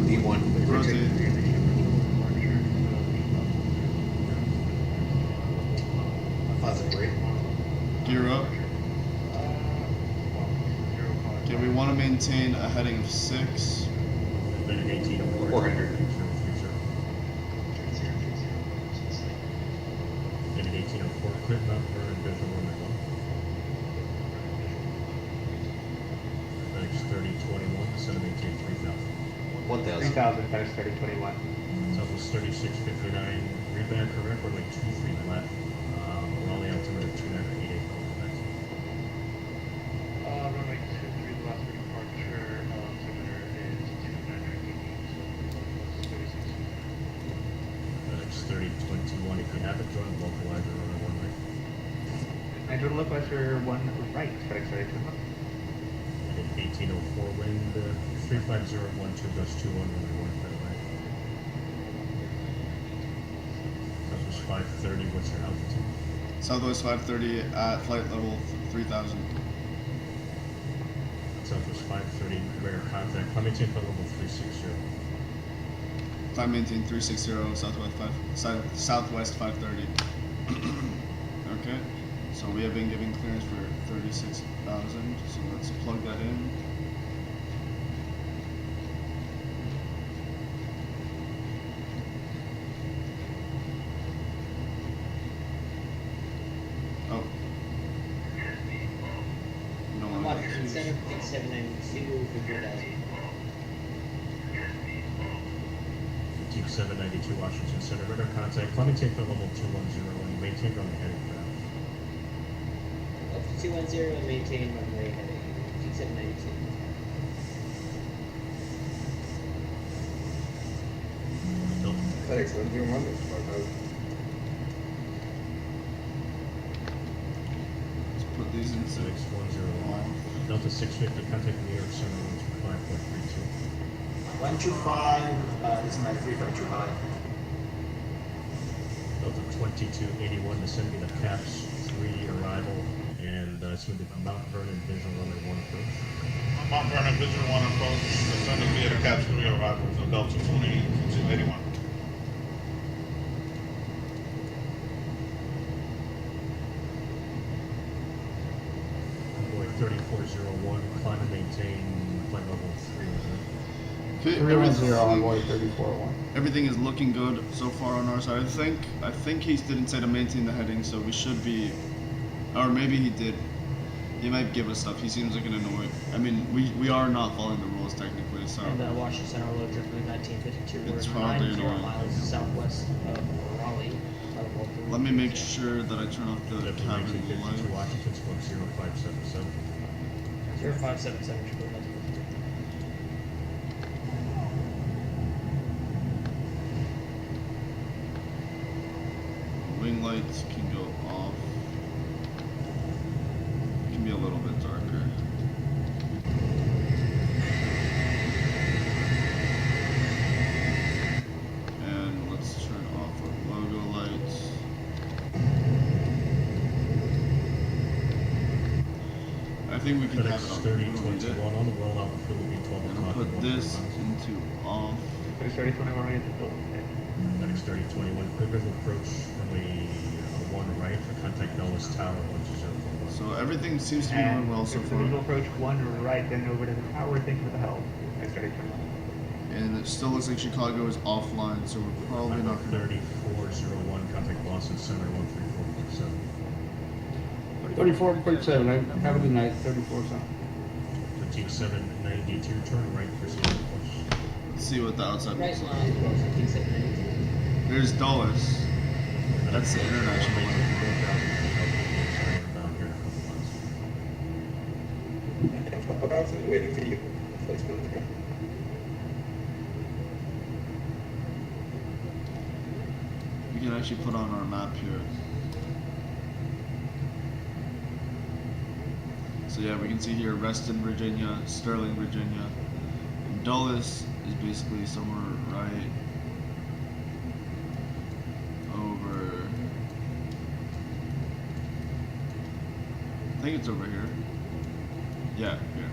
D1. Rotate. Positive rate. Gear up. Okay, we want to maintain a heading of 6. Then 1804. 400. Then 1804, clear mount burn visual runway 1. FedEx 3021, descend and maintain 3000. 1,000. 3000, FedEx 3021. Southwest 3659, reband correct, runway 23 left. Raleigh altimeter 2988. Runway 23, the last departure, altimeter is 2988, so FedEx 3021, if you have it, join localizer runway 1 right. And to the localizer 1 right, FedEx 3021. 1804 wind, 350 at 12, gust 2 on runway 1 right. Southwest 530, what's your altitude? Southwest 530 at flight level 3000. Southwest 530, radar contact, climb maintain flight level 360. Climb maintain 360, Southwest 530. Okay, so we have been given clearance for 36,000, so let's plug that in. Oh. No one. Washington Center, pick 792 for 4,000. Deep 792 Washington Center, radar contact, climb maintain flight level 210 and maintain runway heading for now. Up to 210 and maintain runway heading, peak 792. FedEx 101 is 5,000. Let's put these in 6101. Delta 650, contact New York Center, 125.32. 125, this is my 3525. Delta 2281, descend via the CAPS 3 arrival, and soon to Mount Vernon Visual runway 1 approach. Mount Vernon Visual 1 approach, descending via the CAPS 3 arrival to Delta 2281. Envoy 3401, climb and maintain flight level 310. Okay, 310 on way 3401. everything is looking good so far on our side. I think he didn't say to maintain the heading, so we should be, or maybe he did. He might give us stuff. He seems like an annoying. I mean, we are not following the rules technically, so. And Washington Center Road, Driftway 1952, It's we're probably 90 annoying. miles southwest of Raleigh. Let me make sure that I turn off the cabin light. Washington squawk 0577. 0577 should go 1952. Wing lights can go off. It can be a little bit darker. And let's turn off our logo lights. I think we can have it on. 3021 on the roll out for Philippine 12 And o'clock. I'll put this into off. It's 3021 right at the building. FedEx 3021, quick visual approach runway 1 right for contact Dulles Tower 120. So everything seems to be going well so far. Visual approach 1 right, then over to the tower, thank you for the help. Thanks, 3021. And it still looks like Chicago is offline, so we're probably not going to. 3401, contact Boston Center 13447. 34.7, have a good night, 34.7. 15792, turn right for Sierra Push. Let's see what the outside Right looks like. line, 15792. There's Dulles. That's the international one. Waiting for you. We can actually put on our map here. So yeah, we can see here Reston, Virginia, Sterling, Virginia. And Dulles is basically somewhere right over. I think it's over here. Yeah, here.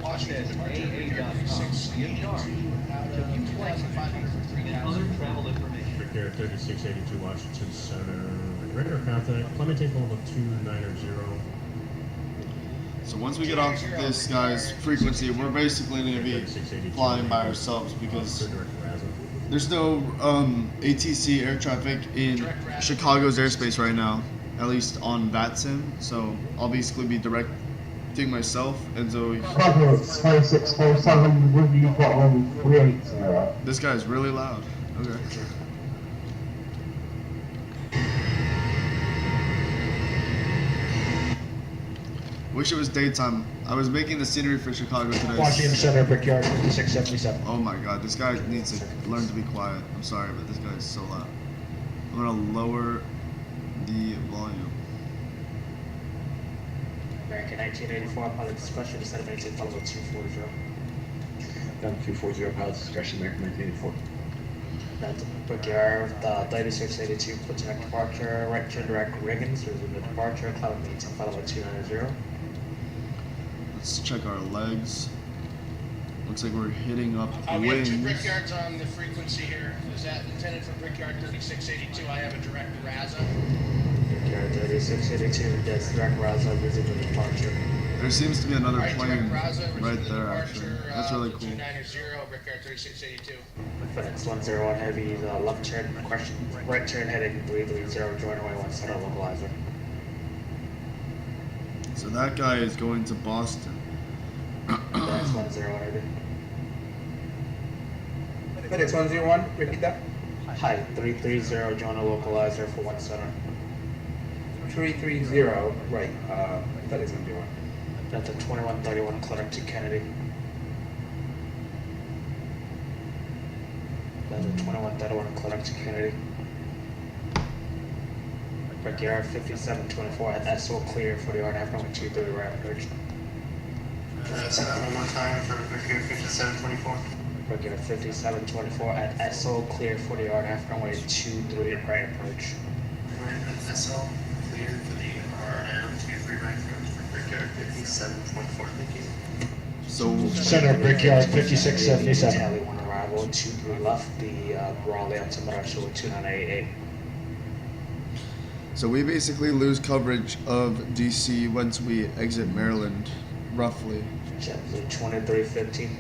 Washington, other travel information. Prepare 3682 Washington Center. Radar contact. Clementine Boulevard 2900. So once we get off this guy's frequency, we're basically going to be flying by ourselves because there's no ATC air traffic in Chicago's airspace right now, at least on VATSIM. So I'll basically be directing myself and Zoe. Chicago 2647 would be on 380. This guy's really loud. Okay. Wish it was daytime. I was making the scenery for Chicago today. Washington Center, Brickyard, 5677. Oh my god, this guy needs to learn to be quiet. I'm sorry, but this guy is so loud. I'm gonna lower the volume. American 1984, pilot discretion, descent maintain follow 240. Down 240, pilot discretion, American 1984. That's Brickyard, 3682, platoon departure, right turn direct Riggins, resume the departure, cloud maintain follow 290. Let's check our legs. Looks like we're hitting up We have two wings. Brickyards on the frequency here. Is that intended for Brickyard 3682? I have a direct RASA. Brickyard 3682, that's direct Raza, resume the departure. There seems to be another Right, plane direct RASA, resume right the there, departure, actually. That's really cool. 290, Brickyard 3682. FedEx 101 heavy, left turn, question, right turn heading 330, join away 1 center localizer. So that guy is going to Boston. FedEx 101 heavy. FedEx 101, repeat that. Hi, 330, join a localizer for 1 center. 330, right, FedEx 101. That's a 2131 clinic to Kennedy. That's a 2131 clinic to Kennedy. Brickyard 5724 at SO clear for the RNAV number 230 right approach. Say that one more time for Brickyard 5724. Brickyard 5724 at SO clear for the RNAV number 23 right approach. SL clear for the RNAV 23 right approach for Brickyard 5724. Thank you. So Center, Brickyard, 5677. Tally 1 arrival, 23 left, the Raleigh altimeter show 2988. So we basically lose coverage of DC once we exit Maryland, roughly. JetBlue 2315.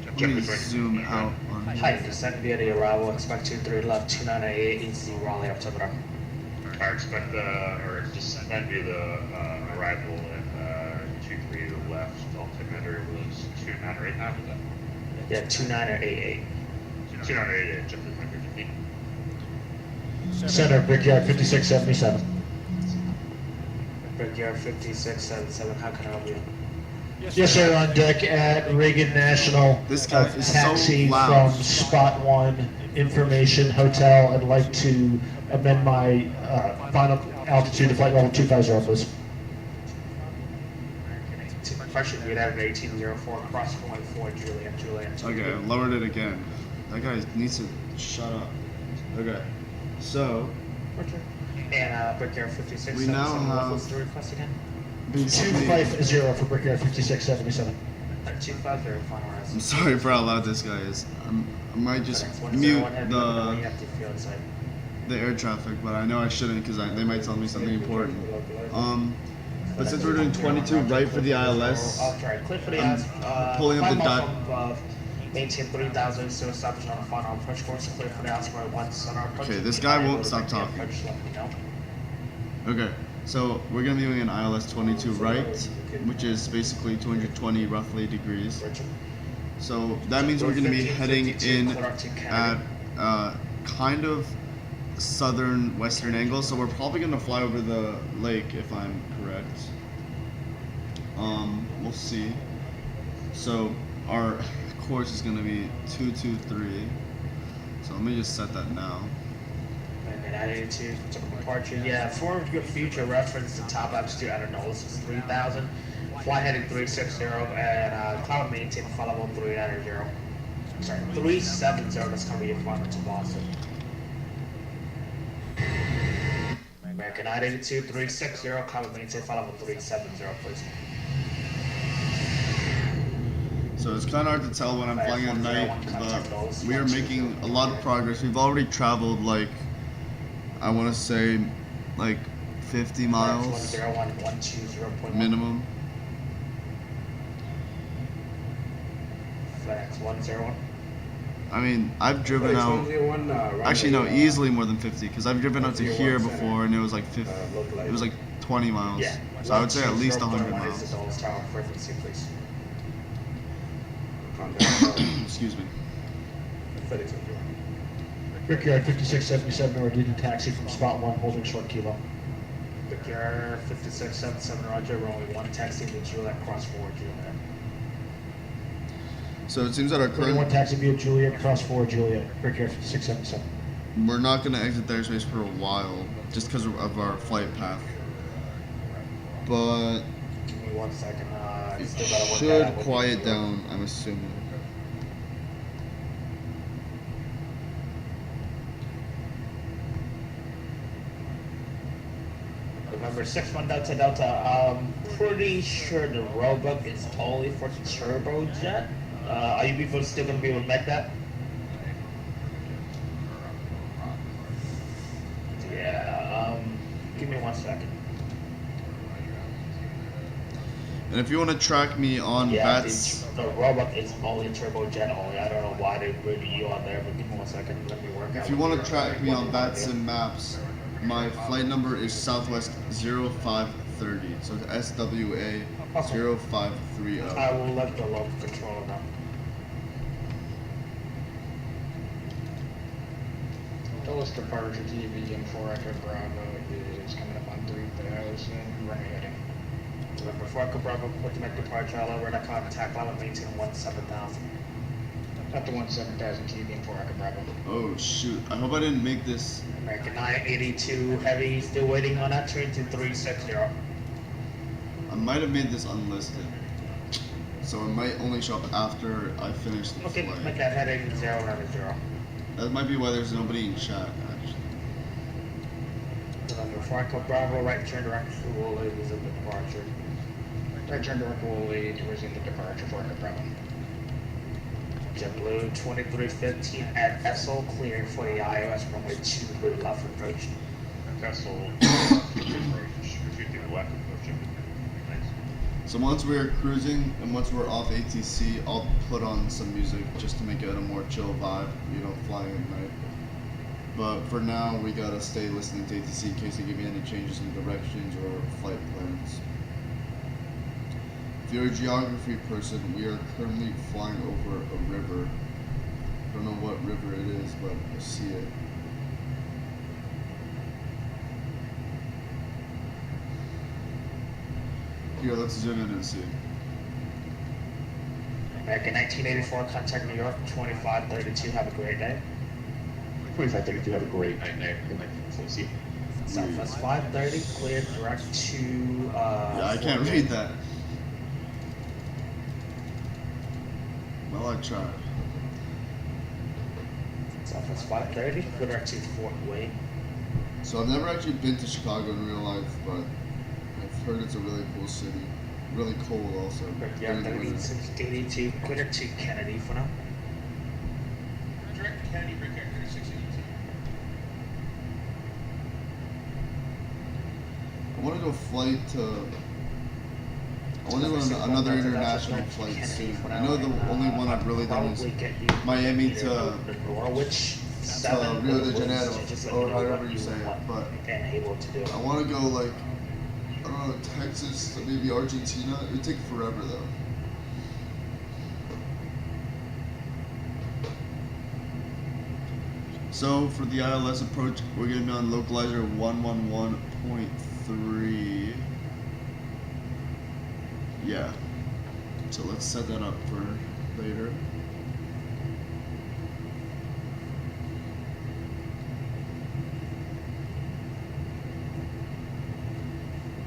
Let me zoom out on Hi, descent via the arrival, expect 23 left, 2988, EC Raleigh altimeter. I expect or descend via the arrival at 23 to the left. Altimeter was 2989, was that? Yeah, 2988. 2988, just as my 50. Center, Brickyard 5677. Brickyard 5677, how can I help you? Yes, sir, on deck at Reagan National. This guy is so Taxi loud. from Spot 1, Information Hotel. I'd like to amend my final altitude to flight level 250, please. Departure gate out of 1804, cross 14, Juliet. Okay, I lowered it again. That guy needs to shut up. Okay, so And Brickyard 5677, we now what was have the request again? basically. 250 for Brickyard 5677. 250, final rest. I'm sorry for how loud this guy is. I might just mute the air traffic, but I know I shouldn't because they might tell me something important. But since we're doing 22 right for the ILS, Clear for the I'm ILS. pulling up the dot. Maintain 3000, so stopping on the final approach course. Clear for the ILS for one center approach. Okay, this guy won't stop talking. Approach, let me know. Okay, so we're gonna be doing an ILS 22 right, which is basically 220 roughly degrees. So that means we're gonna be heading in at kind of southern western angle. So we're probably gonna fly over the lake if I'm correct. We'll see. So our course is gonna be 223. So let me just set that now. And attitude to departure. Yeah, for your future reference, the top altitude, I don't know, this is 3000. Fly heading 360 and cloud maintain followable 390. Sorry, 370. That's gonna be your flight to Boston. American 982 360, cloud maintain followable 370, please. So it's kind of hard to tell when I'm flying at night, but we are making a lot of progress. We've already traveled like, I want to say, like 50 miles minimum. FedEx 101. I mean, I've driven out, actually no, easily more than 50, because I've driven out to here before and it was like 50, it was like 20 miles. So I would say at least 100 miles. Excuse me. Brickyard 5677, we're leading taxi from Spot 1, holding short kilo. Brickyard 5677, roger, we're only one taxi to Juliet, cross 4 Juliet. So it seems that our current... One taxi via Juliet, cross 4 Juliet, Brickyard 5677. We're not going to exit the airspace for a while, just because of our flight path. But... Give me 1 second, it should quiet down, I'm assuming. Remember, 61 Delta Delta, I'm pretty sure the Roebuck is only for turbojet. Are you people still going to be able to make that? Yeah, give me 1 second. And if you want to track me on VATS... The Roebuck is only turbojet only. I don't know why they put you on there, but give me 1 second. Let me work out. If you want to track me on VATS and maps, my flight number is Southwest 0530. So it's SWA 0530. I will let the local controller know. Dulles departure TV and 4 Echo Bravo is coming up on 3000, running heading. Remember, 4 Echo Bravo, ultimate departure, all over the contact line, maintain 17,000. Up to 17,000 TV and 4 Echo Bravo. Oh shoot, I hope I didn't make this. American 982 heavy, still waiting on that train to 360. I might have made this unlisted. So it might only show up after I finish the Okay, flight. make that heading 090. That might be why there's nobody in chat, actually. Remember, 4 Echo Bravo, right turn direct will lead is in the departure. Right turn direct will lead to resume the departure, 4 Echo Bravo. JetBlue 2315 at Essel, clearing for the iOS runway 2 left approach. Essel, repeating the left approach. So once we're cruising and once we're off ATC, I'll put on some music just to make it a more chill vibe. You know, flying at night. But for now, we gotta stay listening to ATC in case they give me any changes in directions or flight plans. If you're a geography person, we are currently flying over a river. Don't know what river it is, but I see it. Here, let's zoom in and see. American 1984, contact New York 2532. Have a great day. 2532, have a great night, American 1940. Southwest 530, cleared direct to. Yeah, I can't read that. Well, I tried. Southwest 530, cleared direct to Fort Wayne. So I've never actually been to Chicago in real life, but I've heard it's a really cool city. Really cold also. Yeah, 3682, cleared to Kennedy for now. Direct to Kennedy, Brickyard 3682. I want to go flight to. I want to go on another international flight soon. I know the only one I've really done is Miami to Rio de Janeiro, or however you say it. But I want to go like, I don't know, Texas, maybe Argentina. It would take forever though. So for the ILS approach, we're going to be on localizer 111.3. Yeah. So let's set that up for later.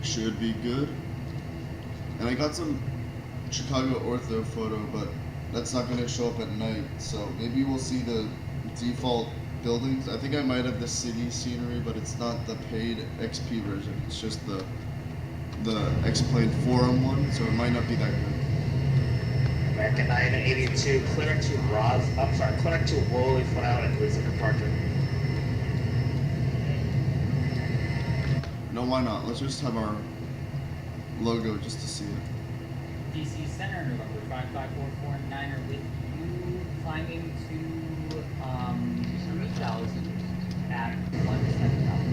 Should be good. And I got some Chicago ortho photo, but that's not going to show up at night. So maybe we'll see the default buildings. I think I might have the city scenery, but it's not the paid XP version. It's just the X-Plane Forum one, so it might not be that good. American 982, clear to clear to Woolley for now and please departure. No, why not? Let's just have our logo just to see it. DC Center, November 55449 are with you, climbing to 3,000 at 17,000.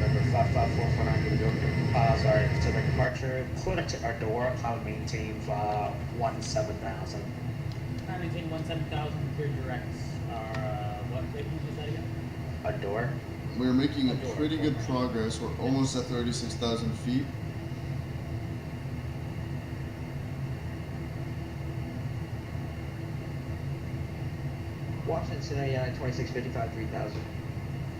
November 55449, here we go. Sorry, to the departure, clear to Ardora, climb and maintain 17,000. Climb and maintain 17,000, clear directs are, what rate is that again? Ardora. We're making pretty good progress. We're almost at 36,000 feet. Washington Center, yeah, 2655, 3,000.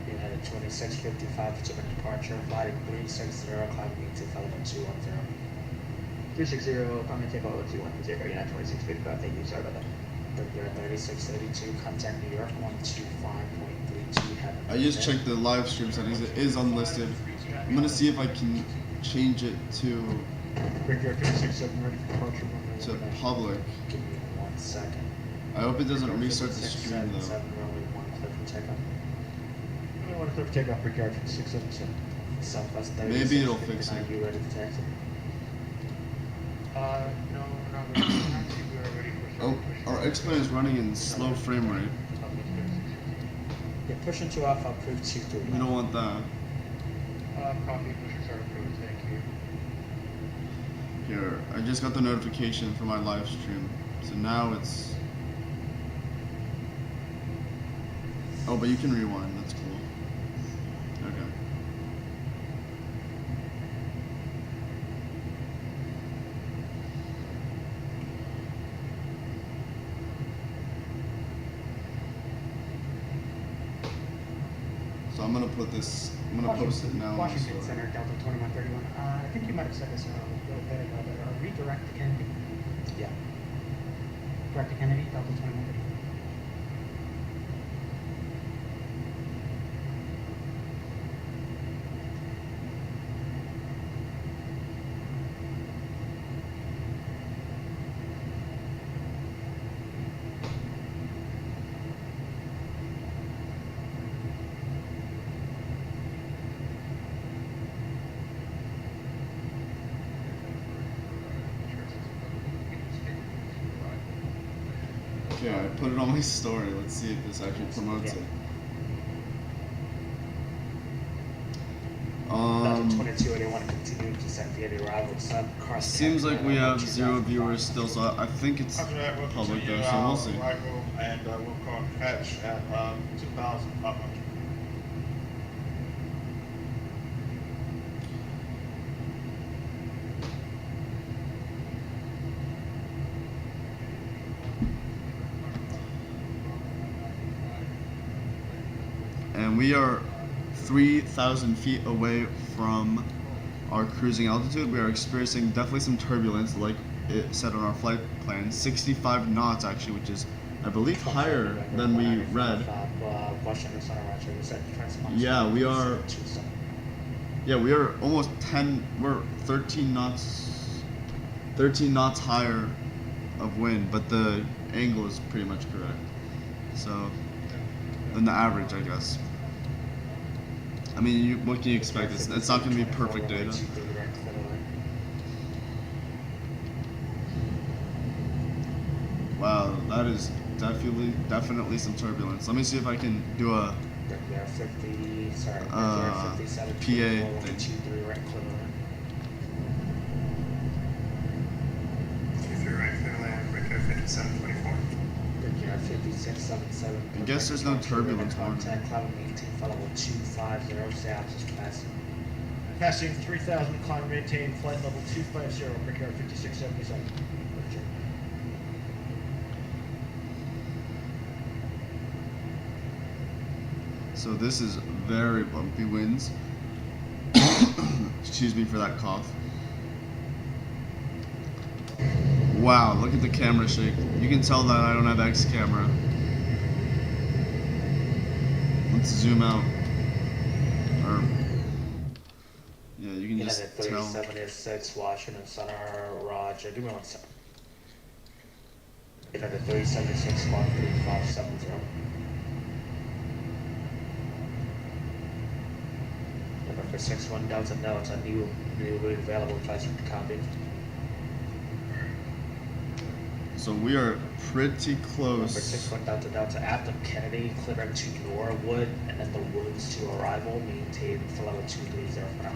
United 2655 to the departure, flight 360, climbing maintain 210. 360, comment take all 210, United 2655, thank you, sorry about that. Brickyard 3632, contact New York 125.32. I just checked the live stream settings. It is unlisted. I'm gonna see if I can change it to Brickyard 367, ready for departure. to public. Give me 1 second. I hope it doesn't restart the stream though. 7 runway 1 clear for takeoff. I want to clear for takeoff, Brickyard 677. Southwest 36. Maybe it'll fix it. Are you ready for taxi? No, we're not ready for taxi. We are ready for Oh, our X-Plane is running in slow frame rate. Yeah, push into Alpha, approve 23. We don't want that. Copy, push start approved, thank you. Here, I just got the notification for my live stream. So now it's... Oh, but you can rewind, that's cool. Okay. So I'm gonna put this, I'm gonna post it now. Washington Center, Delta 2131. I think you might have said this a little bit ago, but redirect to Kennedy. Yeah. Direct to Kennedy, Delta 2131. Okay, I put it on my story. Let's see if this actually promotes it. Delta 22, they want to continue to send via the arrival sun. Seems like we have 0 viewers still, so I think it's After that, we'll public continue though, so we'll our see. arrival, and we'll call catch at 2,500. And we are 3,000 feet away from our cruising altitude. We are experiencing definitely some turbulence, like it said on our flight plan. 65 knots actually, which is, I believe, higher than we read. Yeah, we are. Yeah, we are almost 10. We're 13 knots. 13 knots higher of wind, but the angle is pretty much correct. So, than the average, I guess. I mean, what can you expect? It's not going to be perfect data. Wow, that is definitely some turbulence. Let me see if I can do a PA thing. I guess there's no turbulence warning. Passing 3,000, climb, maintain flight level 250, Brickyard 5677. So this is very bumpy winds. Excuse me for that cough. Wow, look at the camera shake. You can tell that I don't have X camera. Let's zoom out. Or, yeah, you can just tell. 3706 Washington Center, Roger. Give me 1 second. 376 squad 3570. November 61 Delta Delta, newly available transfer copy. So we are pretty close. Number 61 Delta Delta after Kennedy, clear to Norwood, and then the Woods to arrival, maintain for level 230 for now.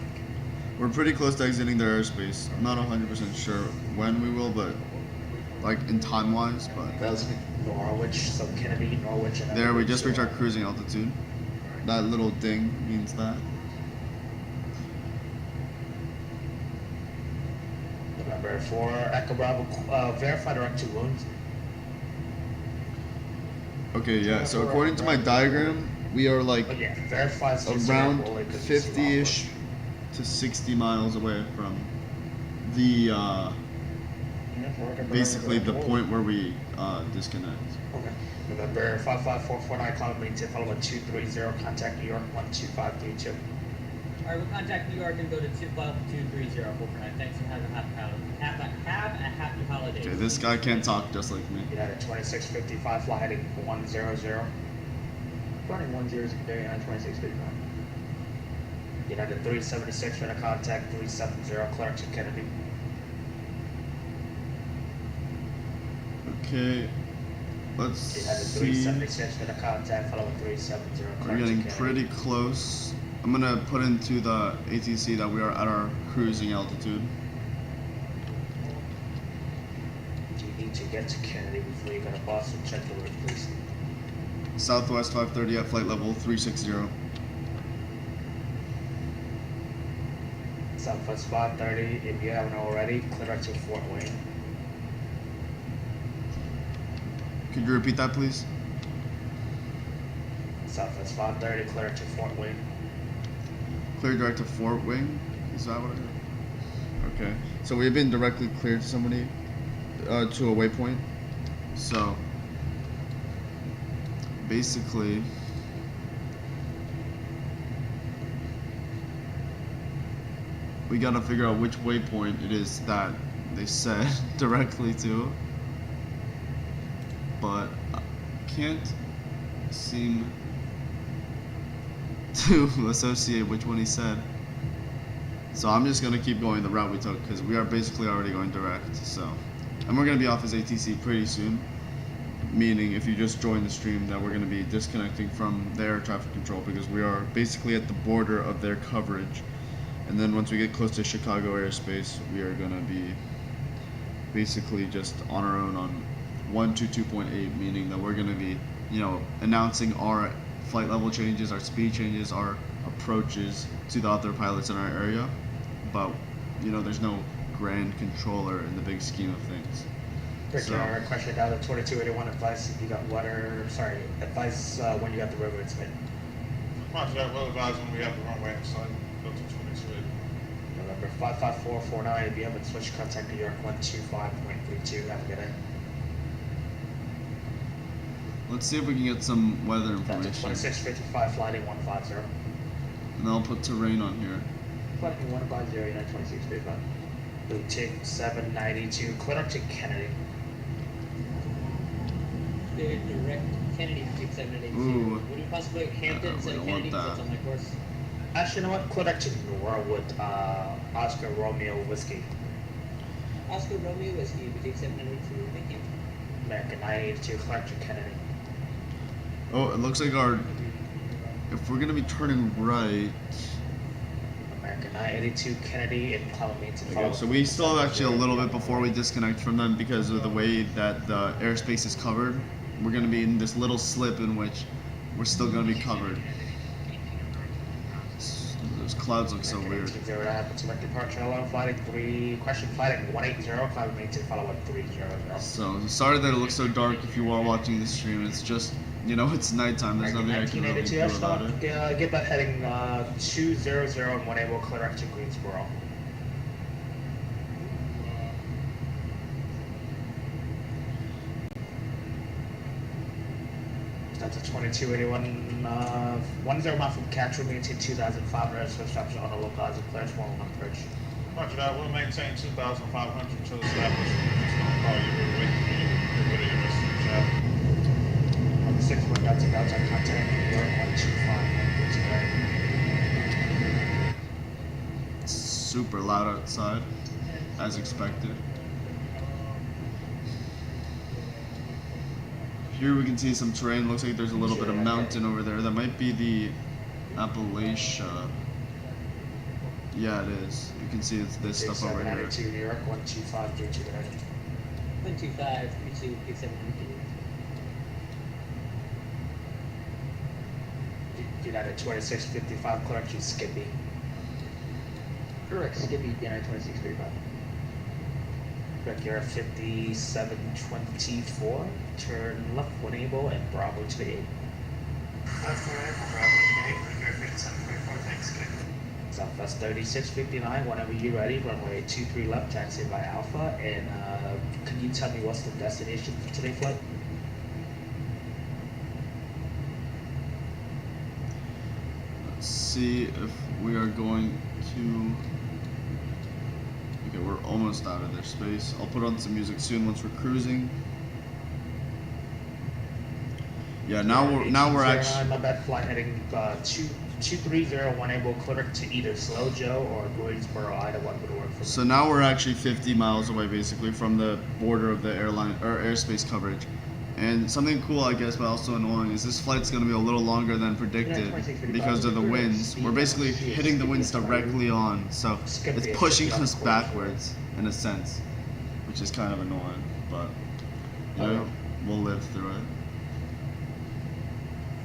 We're pretty close to exiting their airspace. I'm not 100% sure when we will, but like in time-wise, but. That's Norwich, so Kennedy, Norwich, and there, we just reached our cruising altitude. That little ding means that. Number 4 Echo Bravo, verify direct to wounds. Okay, yeah, so according to my diagram, we are like around 50-ish to 60 miles away from the, basically the point where we disconnect. Okay. November 55449, climb maintain, follow 230, contact New York 12532. Alright, we'll contact New York and go to 25230 449. Thanks and have a happy holiday. Okay, this guy can't talk just like me. United 2655, fly heading 100. Running 10 today on 2655. United 376, for the contact 370, Clark to Kennedy. Okay, let's United see. 376, for the contact, follow 370, Clark We're getting to Kennedy. pretty close. I'm gonna put into the ATC that we are at our cruising altitude. Do you need to get to Kennedy before you go to Boston? Check the route, please. Southwest 530 at flight level 360. Southwest 530, if you haven't already, clear to Fort Wayne. Could you repeat that, please? Southwest 530, clear to Fort Wayne. Clear direct to Fort Wayne? Is that what I heard? Okay. So we've been directly cleared to somebody, to a waypoint. So, basically, we gotta figure out which waypoint it is that they said directly to. But I can't seem to associate which one he said. So I'm just gonna keep going the route we took because we are basically already going direct. So, and we're gonna be off his ATC pretty soon. meaning if you just join the stream that we're going to be disconnecting from their traffic control because we are basically at the border of their coverage. And then once we get close to Chicago airspace, we are going to be basically just on our own on 122.8, meaning that we're going to be, you know, announcing our flight level changes, our speed changes, our approaches to the other pilots in our area. But, you know, there's no grand controller in the big scheme of things. Rick, our question down to 2281 advice if you got advice when you got the roadway spin. Roger that, we'll advise when we have the runway inside. Go to 2281. November 55449, if you haven't switched, contact New York 125.32. Have a good day. Let's see if we can get some weather information. 2655, flighting 150. And then I'll put terrain on here. Flighting 150, United 2635. Boutique 792, clear up to Kennedy. Direct Kennedy, Boutique 782. Ooh. Would you possibly Hampton instead of Kennedy because that's on my course? Actually, you know what? Clear up to Norwood, Oscar Romeo Whiskey. Oscar Romeo Whiskey, Boutique 792. Thank you. American 982, clear up to Kennedy. Oh, it looks like if we're gonna be turning right. American 982, Kennedy, and Calamity. Okay, so we still have actually a little bit before we disconnect from them because of the way that the airspace is covered. We're gonna be in this little slip in which we're still gonna be covered. Those clouds look so weird. Zero to happen. Select departure. Hello, flighting 3. Question flighting 180. Cloud maintain follow up 300. So sorry that it looks so dark if you are watching the stream. It's just, you know, it's nighttime. There's nothing I can really do about it. Get that heading 200 and 18 will clear up to Greensboro. That's a 2281 10 mile from Catcher, maintain 2,500 switch option on the localizer clearance 1 approach. Roger that, we'll maintain 2,500 until established. Call you, we're waiting for you. Get rid of your rest of the job. On the 6 1 got to outside contact, New York 125. It's super loud outside, as expected. Here we can see some terrain. Looks like there's a little bit of mountain over there. That might be the Appalachia. Yeah, it is. You can see it's this stuff over here. New York 125, 32. 125, 32, 792. United 2655, clear to Skippy. Correct, Skippy, United 2635. Correct, you're 5724. Turn left 1 able and Bravo to the 8. Left 1 able, Bravo to the 8, Rick 5724, thanks, Skippy. Southwest 3659, whenever you're ready, runway 23 left, taxi by Alpha, and can you tell me what's the destination for today's flight? Let's see if we are going to. Okay, we're almost out of their space. I'll put on some music soon once we're cruising. Yeah, now we're actually. My bad, flight heading 2301 able clear to either Slow Joe or Greensboro, either one would work for me. So now we're actually 50 miles away, basically, from the border of the airline or airspace coverage. And something cool, I guess, but also annoying, is this flight's going to be a little longer than predicted because of the winds. We're basically hitting the winds directly on, so it's pushing us backwards in a sense, which is kind of annoying, but you know, we'll live through it.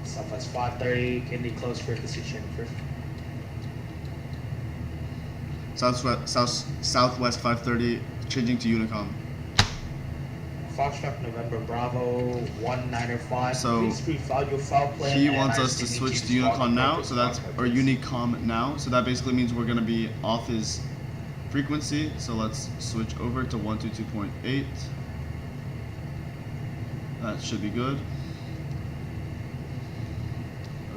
Southwest 530, Kennedy close frequency change first. Southwest 530, changing to Unicom. Foxtrot November Bravo 195. So he wants us to switch to Unicom now, so that's or Unicom now. So that basically means we're gonna be off his frequency. So let's switch over to 122.8. That should be good.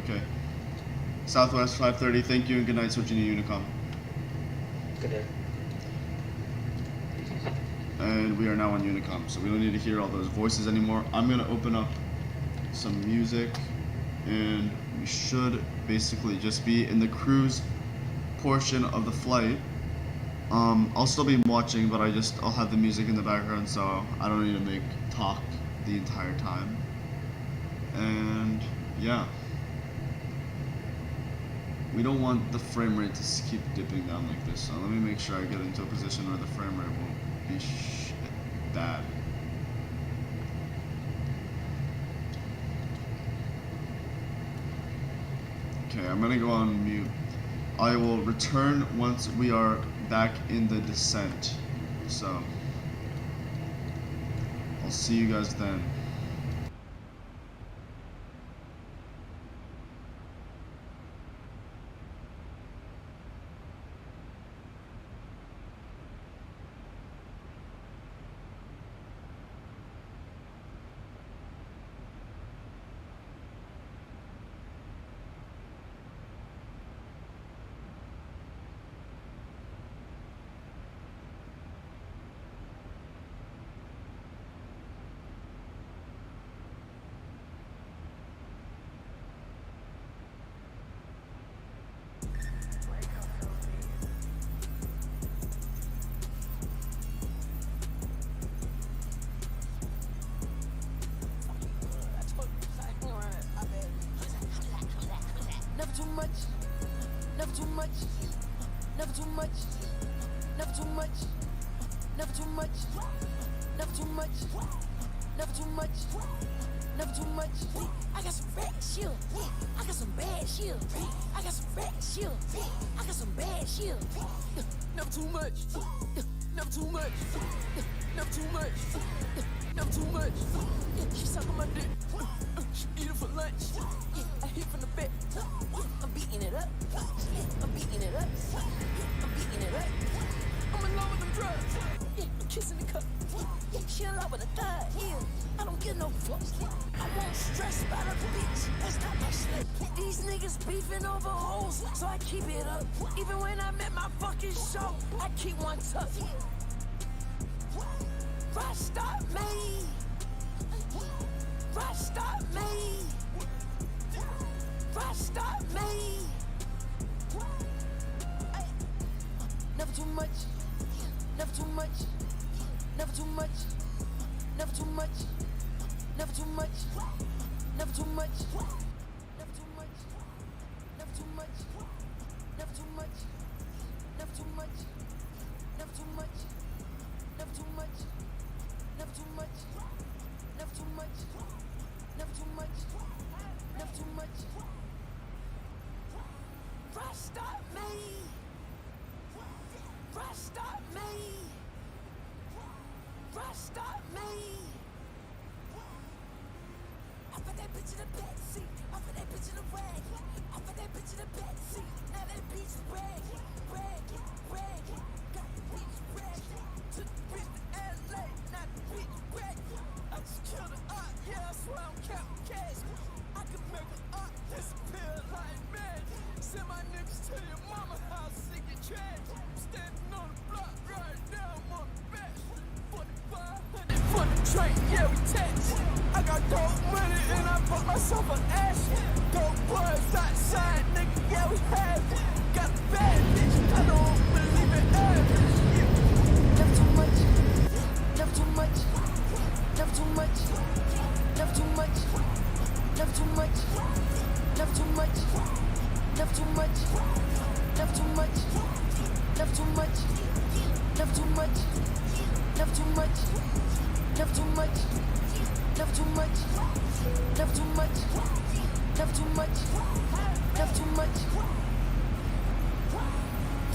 Okay. Southwest 530. Thank you and good night. Switching to Unicom. Good day. And we are now on Unicom, so we don't need to hear all those voices anymore. I'm gonna open up some music, and we should basically just be in the cruise portion of the flight. I'll still be watching, but I'll have the music in the background, so I don't need to talk the entire time. And yeah, we don't want the frame rate to keep dipping down like this. So let me make sure I get into a position where the frame rate won't be bad. Okay, I'm gonna go on mute. I will return once we are back in the descent. So I'll see you guys then. Never too much, never too much, never too much, never too much, never too much, never too much, never too much, never too much. I got some bad shit. I got some bad shit. I got some bad shit. I got some bad shit. Never too much, never too much, never too much, never too much. She suck on my dick. She eat it for lunch. I hit from the back. I'm beating it up. I'm beating it up. I'm beating it up. I'm in love with them drugs. I'm kissing the cup. She in love with a thug. I don't get no fucks. I won't stress about a bitch. That's not my slip. These niggas beefing over hoes, so I keep it up. Even when I'm at my fucking show, I keep one tough. Right, stop me. Right, stop me. Right, stop me. Never too much. Never too much. Never too much. Never too much. Never too much. Never too much. Never too much. Never too much. Never too much. Never too much. Never too much. Never too much. Never too much. Never too much. Never too much. Never too much. Right, stop me. Right, stop me. Right, stop me. I put that bitch in the backseat. I put that bitch in the rag. I put that bitch in the backseat. Now that bitch rag, rag, rag. Got the bitch rag. Took the bitch to LA, not the bitch rag. I just killed an art, yeah, I swear I'm counting cash. I can make an art disappear like magic. Send my niggas to your mama house, sick and trash. I'm standing on the block right now, I'm on the back. 4500 for the train, yeah, we tax. I got dope money and I bought myself an ass. Dope boys outside, nigga, yeah, we have it. Got a bad bitch, I don't believe in average. Never too much, never too much, never too much, never too much, never too much, never too much, never too much, never too much, never too much, never too much, never too much, never too much, never too much, never too much, never too much, never too much.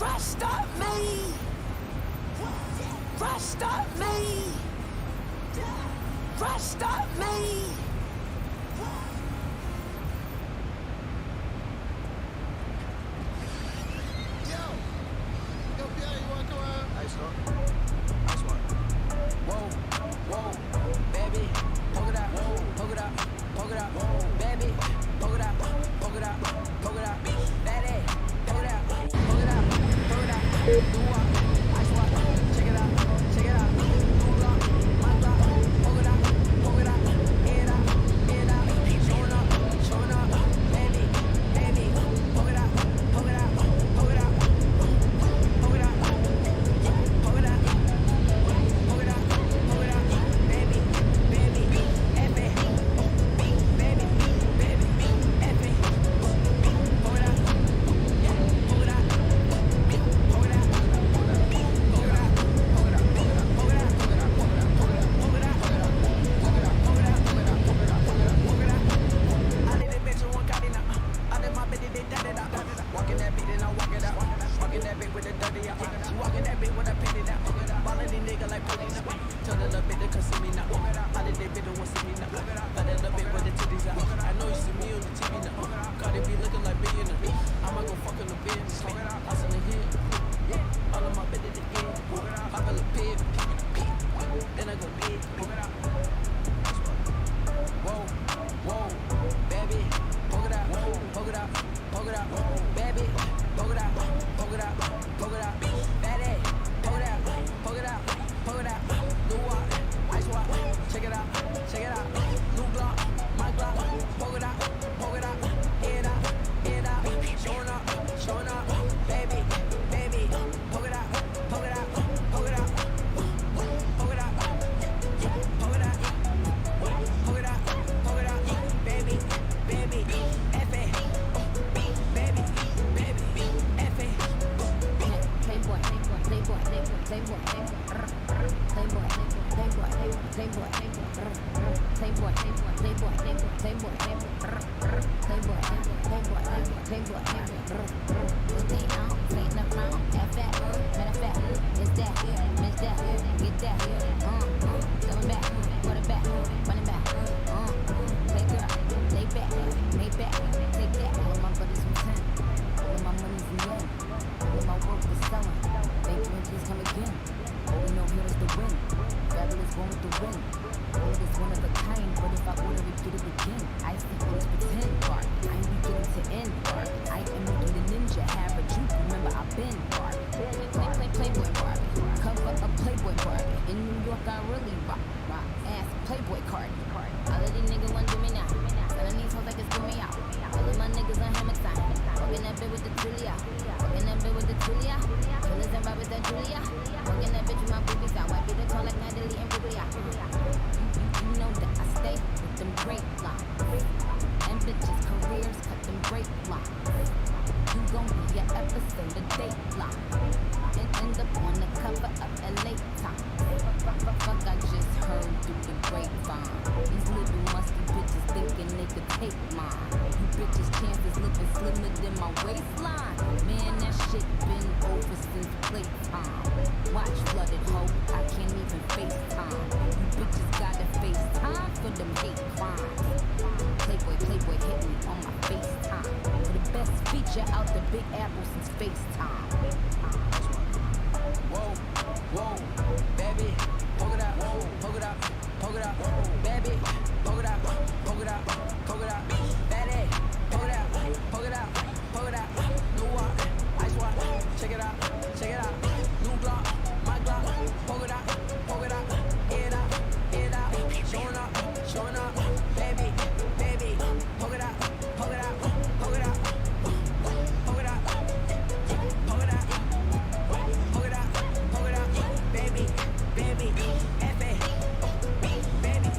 Right, stop me. Right, stop me. Right, stop me. Yo, Pierre, you wanna come out? Nice one. Nice one. Whoa, whoa, baby, poke it out, poke it out, poke it out, baby, poke it out, poke it out, poke it out, baby, poke it out, poke it out, poke it out, do what, ice what, check it out, check it out, do block, my block, poke it out, head out, head out, show playboy, playboy, playboy, playboy, playboy, what they on, play in the front, F that, matter of fact, it's that, miss that, get that, double back, quarterback, running back, play girl, lay back, lay back, take that, all of my buddies from 10, all of my money's in yen, all of my work is selling, thank you and please come again, all we know here is the win, fabulous one with the win, all of this one of a kind, but if I order it, get it again, I see always pretend part, I ain't beginning to end part, I am making the ninja have a juke, remember I've been part, playboy Barbie, cover a playboy Barbie, in New York I really rock, ass playboy card, all of these niggas want to do me now, selling these hoes like it's me out, all of my niggas on hammock time, fucking that bitch with the Julia, fucking that bitch with the Julia, killers and robbers that Julia, fucking that bitch with my boobies out, white bitch tall like Natalie and Buglia, you know that I stay with them great lines, and bitches careers cut them great lines, you gon' be an episode of Dateline, and end up on the cover of LA Times, fuck I just heard through the grapevine, these little musty bitches thinking they could take mine, you bitches chances looking slimmer than my waistline, man that shit been over since playtime, watch flooded hoe, I can't even FaceTime, you bitches gotta FaceTime for them hate crimes, playboy hit me on my FaceTime, for the best feature out the Big Apple since FaceTime. Whoa, whoa, baby, poke it out, poke it out, poke it out, baby, poke it out, poke it out, poke it out, baby, poke it out, poke it out, poke it out, new walk, ice walk, check it out, new block, my block, poke it out, it out, showing up, baby, poke it out, poke it out, poke it out, poke it out, poke it out. Poke it out, baby, F-A, baby,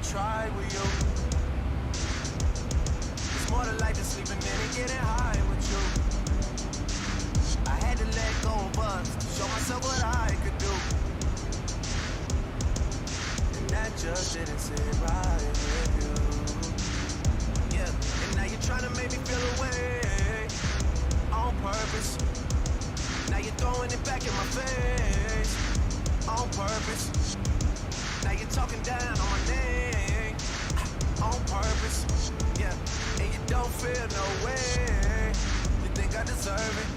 tried with you. It's more than like the sleeping in and getting high with you. I had to let go of us to show myself what I could do. And that just didn't sit right with you. Yeah, and now you're trying to make me feel away on purpose. Now you're throwing it back in my face on purpose. Now you're talking down on my name on purpose. Yeah, and you don't feel no way. You think I deserve it?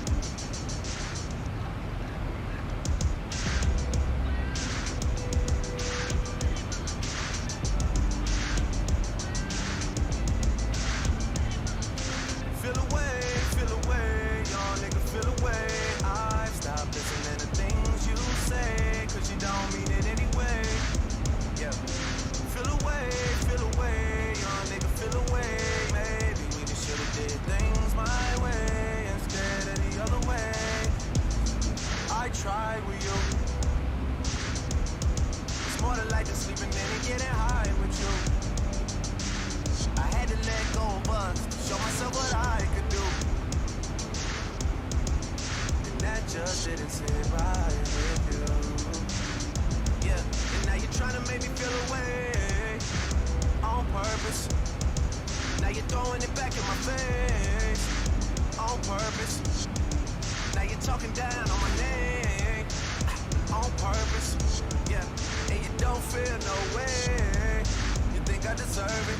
Feel away, y'all nigga, feel away. I've stopped listening to things you say, cause you don't mean it anyway. Yeah. Feel away, y'all nigga, feel away. Maybe we just should've did things my way instead of the other way. I tried with you. It's more than like the sleeping in and getting high with you. I had to let go of us to show myself what I could do. And that just didn't sit right with you. Yeah, and now you're trying to make me feel away on purpose. Now you're throwing it back in my face on purpose. Now you're talking down on my name on purpose. Yeah, and you don't feel no way. You think I deserve it?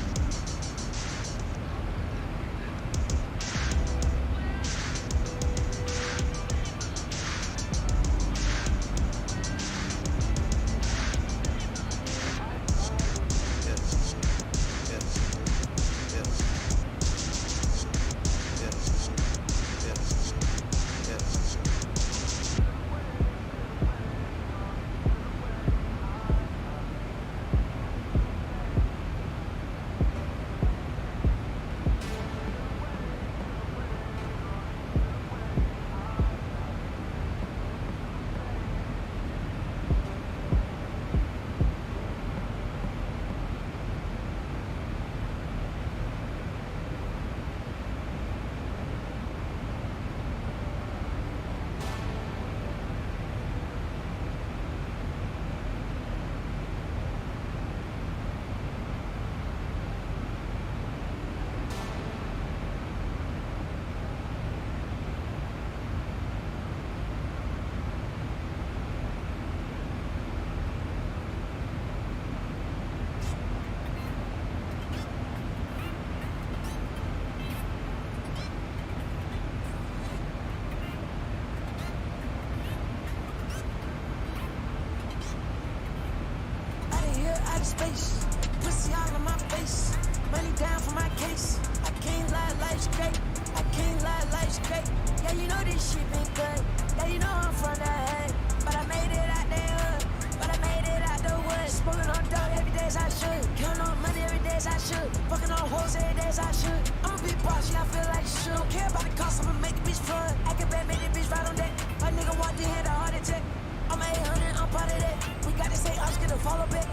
Space, pussy all in my face, money down for my case. I can't lie, life's great. I can't lie, life's great. Yeah, you know this shit been good. Yeah, you know I'm from the hood, but I made it out the hood. But I made it out the woods. Smoking on dope every day as I should. Counting on money every day as I should. Fucking on hoes every day as I should. I'm a big boss, yeah, I feel like shit. Don't care about the cost, I'ma make a bitch fun. I can bet, make the bitch right on that. A nigga want to hit a heart attack. I'm a 800, I'm part of that. We got to say, I'm just gonna follow back.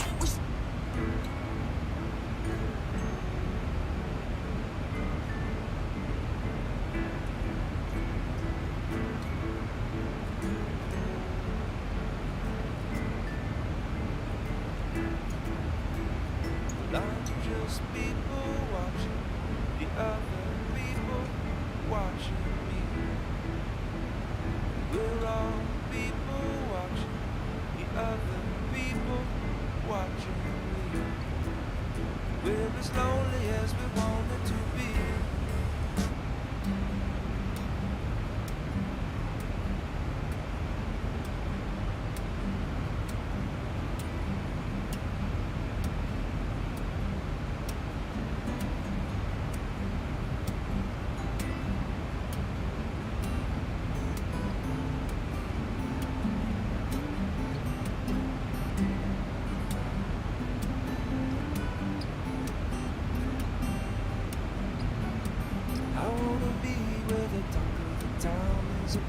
Just people watching the other people watching me. We're all people watching the other people watching me. We're as lonely as we wanted to be.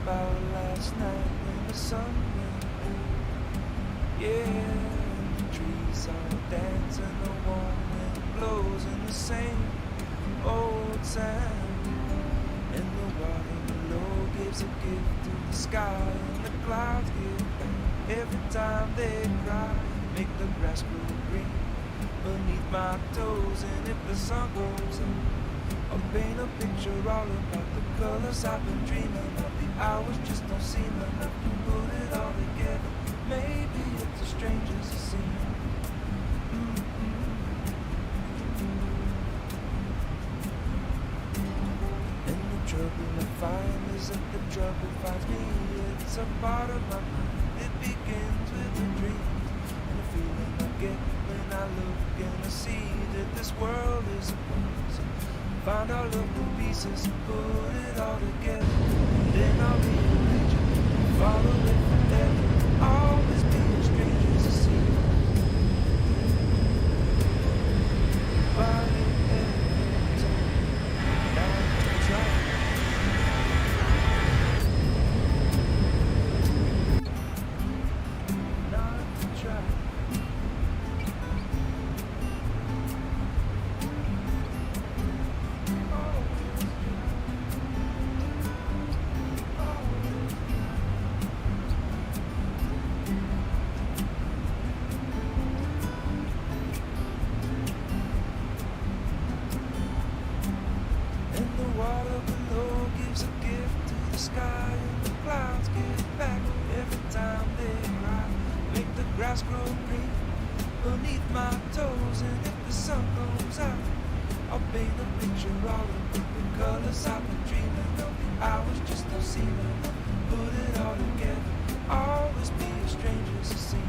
About last night when the sun went. Yeah, the trees are dancing, the warm same old sound. And the water below gives a gift to the sky, and the clouds give back every time they cry. Make the grass grow green beneath my toes, and if the sun goes up, I'll paint a picture all about the colors I've been dreaming of. The hours just don't seem enough to put it all together. Maybe it's as strange as it seems. And the trouble I find is that the trouble finds me. It's a part of my mind. It begins with a dream, and a feeling I get when I look and I see that this world is a puzzle. Find all of the pieces and put it all together. Then I'll rearrange it, follow it forever. Always be as strange as it seems. Body every time I try. Not to try. Water below gives a gift to the sky, and the clouds give back every time they cry. Make the grass grow green beneath my toes, and if the sun goes out, I'll paint a picture all of the colors I've been dreaming of. The hours just don't seem enough. Put it all together, always be as strange as it seems.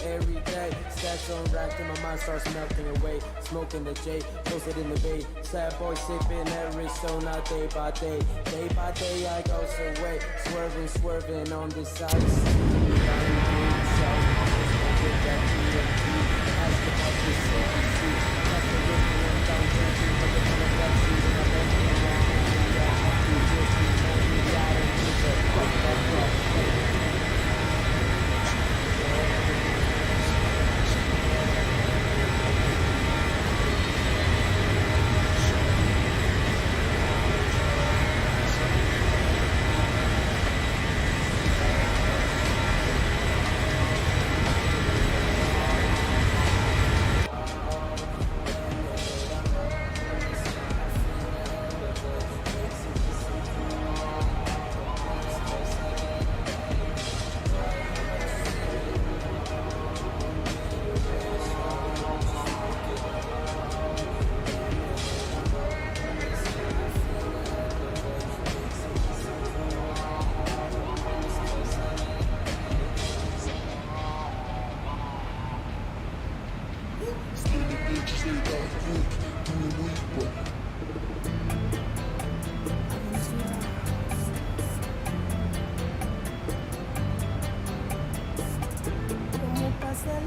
Every day, stacks on racks and my mind starts melting away. Smoking the J, posted in the bay. Sad boy sipping Arizona day by day. Day by day I go away. Swerving on this side.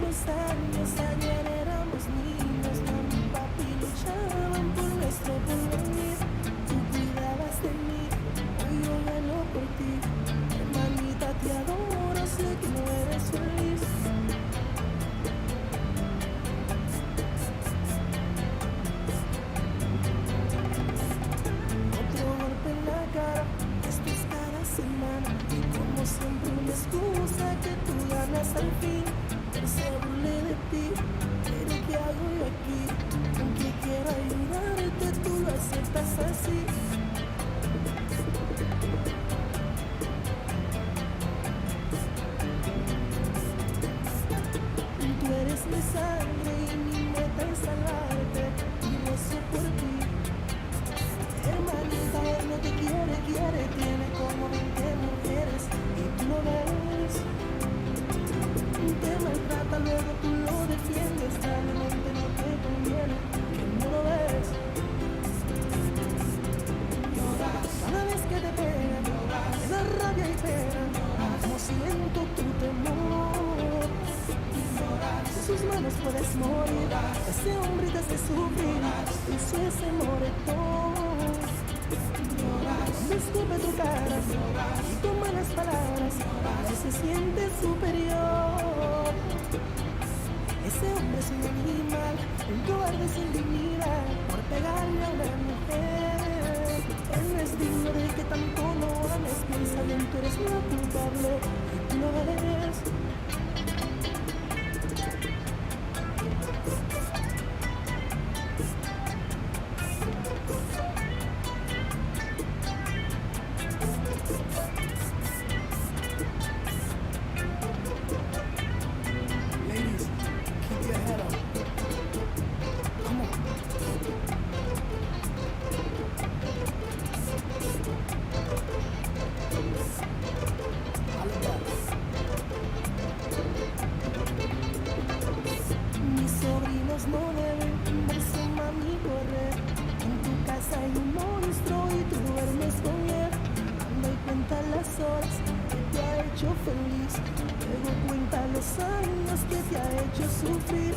Los años, ayer éramos niños, mami y papi luchaban por nuestro porvenir. Tú cuidabas de mí, hoy yo velo por ti. Hermanita, te adoro, sé que no eres feliz. Otro golpe en la cara, esto es cada semana. Y como siempre una excusa que tú ganas al fin. Se burle de ti. mi sangre y mi meta es salvarte y rezo por ti. Hermanita, él no te quiere, tiene como 20 mujeres y tú lo ves. Te maltrata, luego tú lo defiendes, realmente no te conviene, que no lo ves. Lloras cada vez que te pegan, lloras, me da rabia y pena, lloras, como siento tu temor. Lloras, en sus manos puedes morir, lloras, ese hombre te hace sufrir, eso es moretón. Cuando escupe tu cara y con malas palabras, él se siente superior. Ese hombre es un animal, un cobarde sin dignidad, por pegarle a una mujer. Él no es digno de que tanto lo ames, piensa bien, tú eres la culpable y tú lo ves. Ladies, keep your head up. Come on. Mis sobrinos no deben verse, mami, correr. En tu casa hay un monstruo y tú duermes con él. Anda y cuenta las horas que te ha hecho feliz. Luego cuenta los años que te ha hecho sufrir.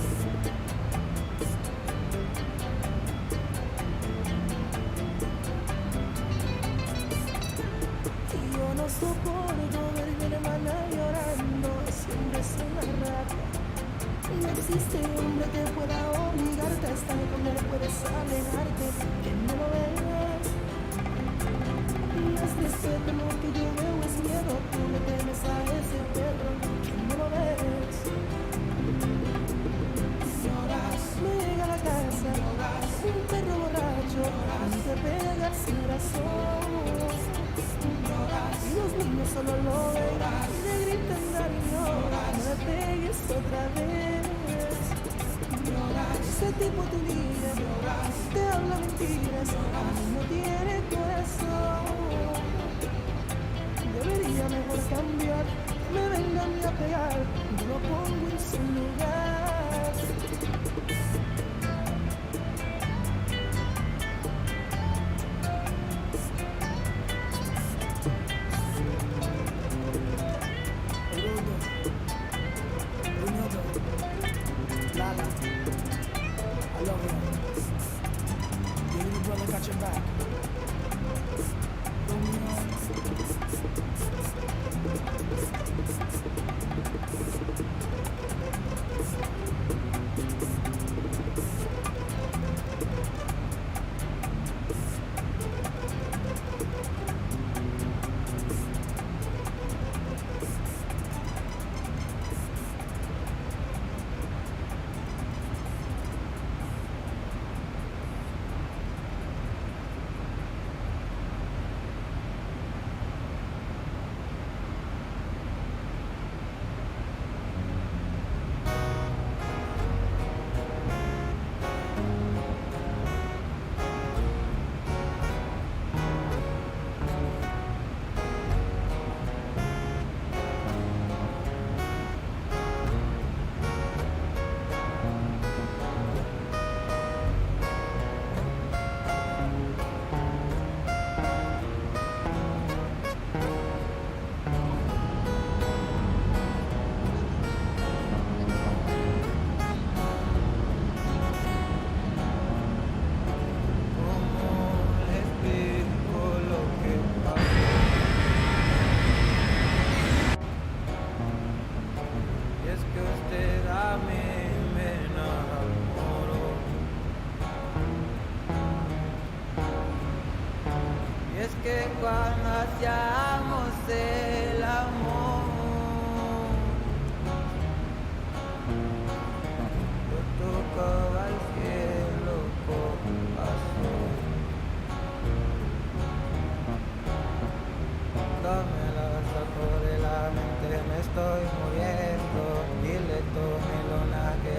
Y yo no soporto ver a mi hermana llorando, siempre es una rabia. No existe hombre que pueda obligarte a estar con él, puedes alejarte, que no lo ves. No es respeto, lo que yo veo es miedo, tú le temes a ese perro, que no lo ves. Lloras, me llega a la casa, lloras, un perro borracho, lloras, y te pega sin razón. Lloras, y los niños solo lo ven, lloras, y le gritan cariño, lloras, no le pegues otra vez. Lloras, ese tipo te humilla, lloras, te habla mentiras, lloras, no tiene corazón. Debería mejor cambiar, que me vengan a pegar, yo lo pongo en su lugar. Lala, I love you. Your little brother got your back. que cuando hacíamos el amor, yo tocaba el cielo con azul. Dame la saco de la mente, me estoy muriendo. Dile tú, mi luna, que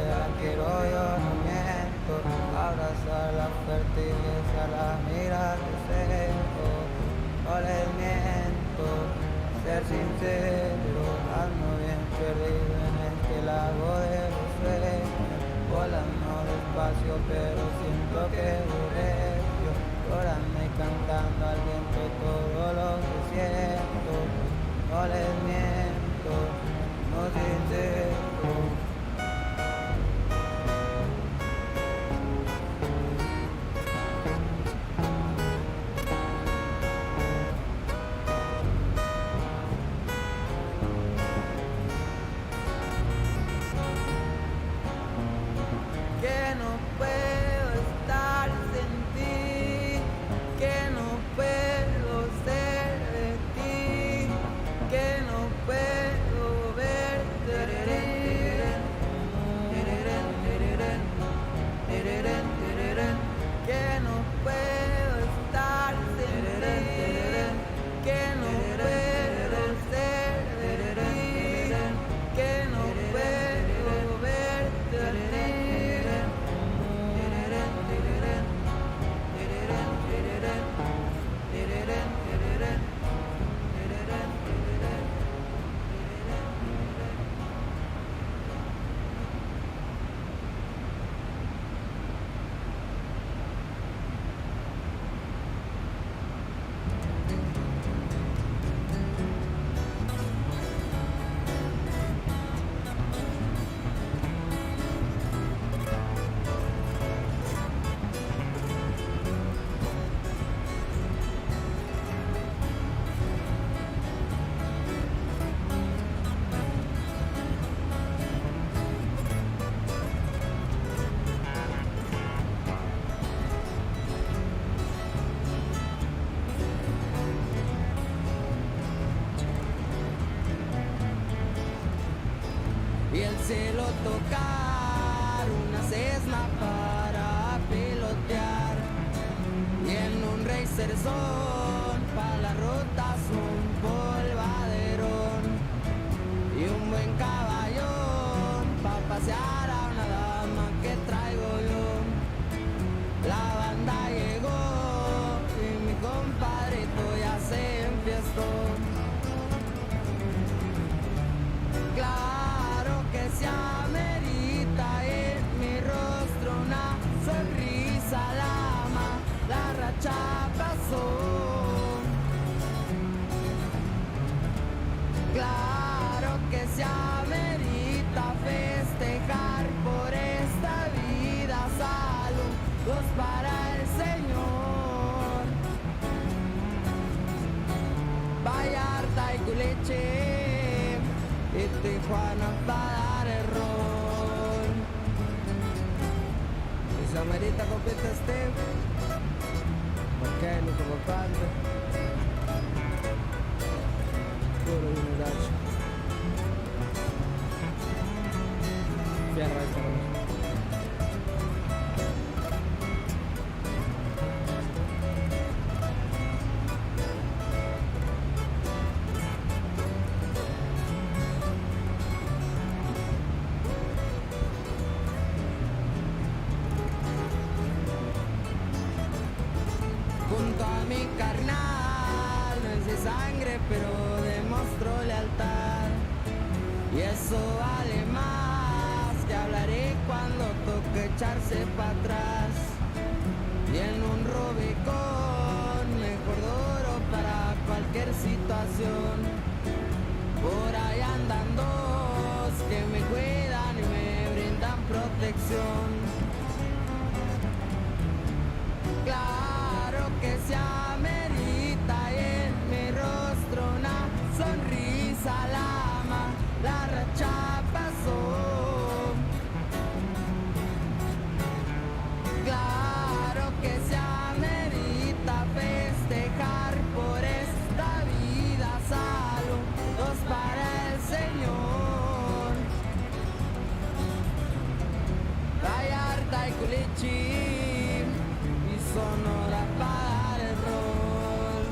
y el cielo tocar una cesna para pilotear y en un racer son para la ruta un polvaderón y un buen caballón para pasear a una dama que traigo yo. La banda llegó y mi compadrito ya se enfiestó. Claro que se amerita en mi rostro una sonrisa, la racha pasó. Claro que se amerita festejar por esta vida, saludos para el Señor. Vallarta y Culeche y Tijuana va a dar error. Y se amerita compite este, porque no como parte. Puro y mudacho. Fierra esta noche. Junto a mi carnal, no es de sangre pero demostró lealtad y eso vale más que hablaré cuando toque echarse para atrás y en un Rubicón mejor duro para cualquier situación. Por ahí andan dos que me cuidan y me brindan protección. Claro que se amerita y en mi rostro una sonrisa, la racha pasó. Claro que se amerita festejar por esta vida, saludos para el Señor. Vallarta y Culichi Sonora para el rol.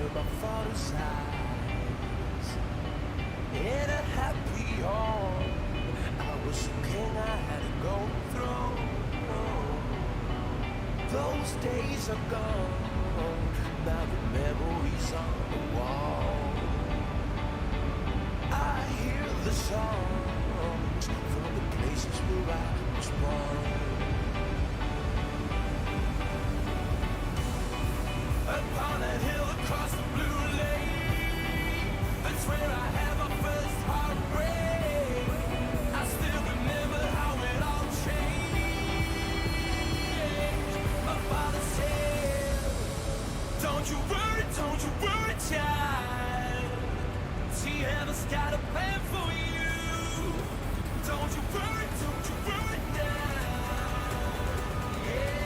of my father's eyes. In a happy home, I was a king, I had to go through. Those days are gone, now the memories on the wall. I hear the songs from the places where I was born. Upon a hill across the blue lake, that's where I had my first heartbreak. I still remember how it all changed. My father said, don't you worry, child. See, heaven's got a plan for you. Don't you worry now. Yeah.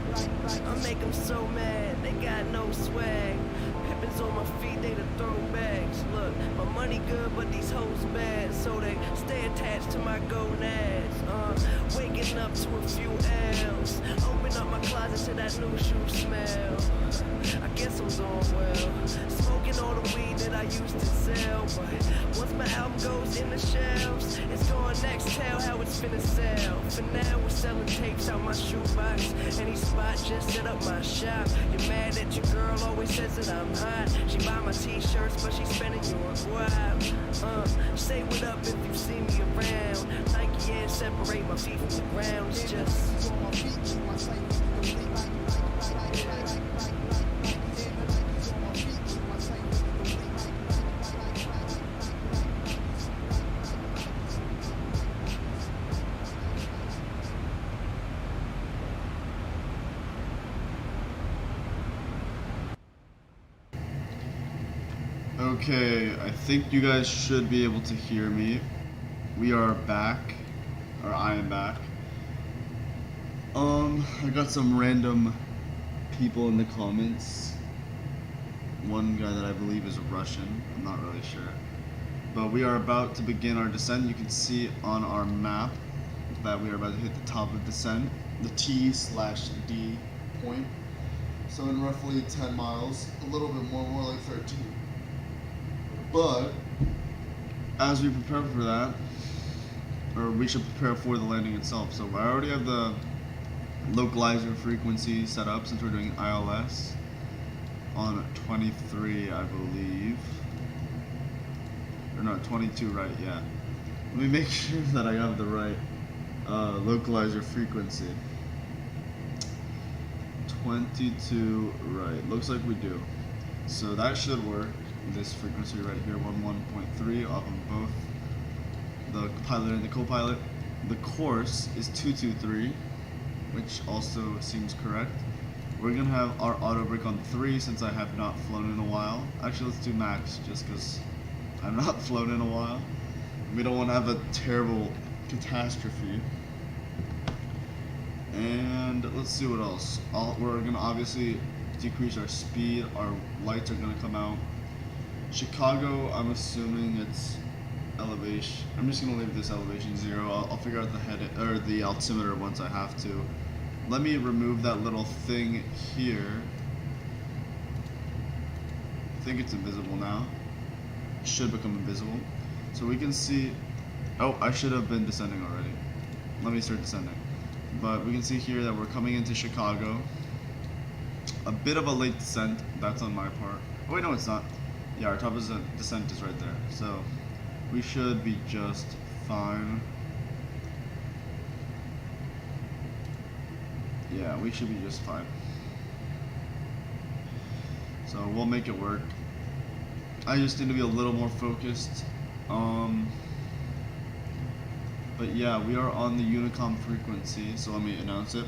Right. to a few L's. Open up my closet to that new shoe smell. I guess I'm doing well. Smoking all the weed that I used to sell. But once my album goes in the shelves, it's going next. Tell how it's finna sell. For now, we're selling tapes out my shoebox. Any spot, just set up my shop. You're mad that your girl always says that I'm hot. She buy my t-shirts, but she's spending your guap. Say what up if you see me around. Nike and separate my feet from the ground. It's just Okay, I think you guys should be able to hear me. We are back, or I am back. I got some random people in the comments. One guy that I believe is Russian, I'm not really sure. But we are about to begin our descent. You can see on our map that we are about to hit the top of descent, the T/D point. So in roughly 10 miles, a little bit more like 13. But as we prepare for that, or we should prepare for the landing itself. So I already have the localizer frequency set up since we're doing ILS on 23, I believe. Or no, 22, right? Yeah. Let me make sure that I have the right localizer frequency. 22, right? Looks like we do. So that should work. This frequency right here, 11.3 off of both the pilot and the co-pilot. The course is 223, which also seems correct. We're gonna have our auto brake on 3 since I have not flown in a while. Actually, let's do max just because I've not flown in a while. We don't want to have a terrible catastrophe. And let's see what else. We're gonna obviously decrease our speed. Our lights are gonna come out. Chicago, I'm assuming it's elevation. I'm just gonna leave this elevation 0. I'll figure out the head or the altimeter once I have to. Let me remove that little thing here. I think it's invisible now. It should become invisible. So we can see. Oh, I should have been descending already. Let me start descending. But we can see here that we're coming into Chicago. A bit of a late descent. That's on my part. Oh wait, no, it's not. Yeah, our top of descent is right there, so we should be just fine. Yeah, we should be just fine. So we'll make it work. I just need to be a little more focused. But yeah, we are on the Unicom frequency, so let me announce it.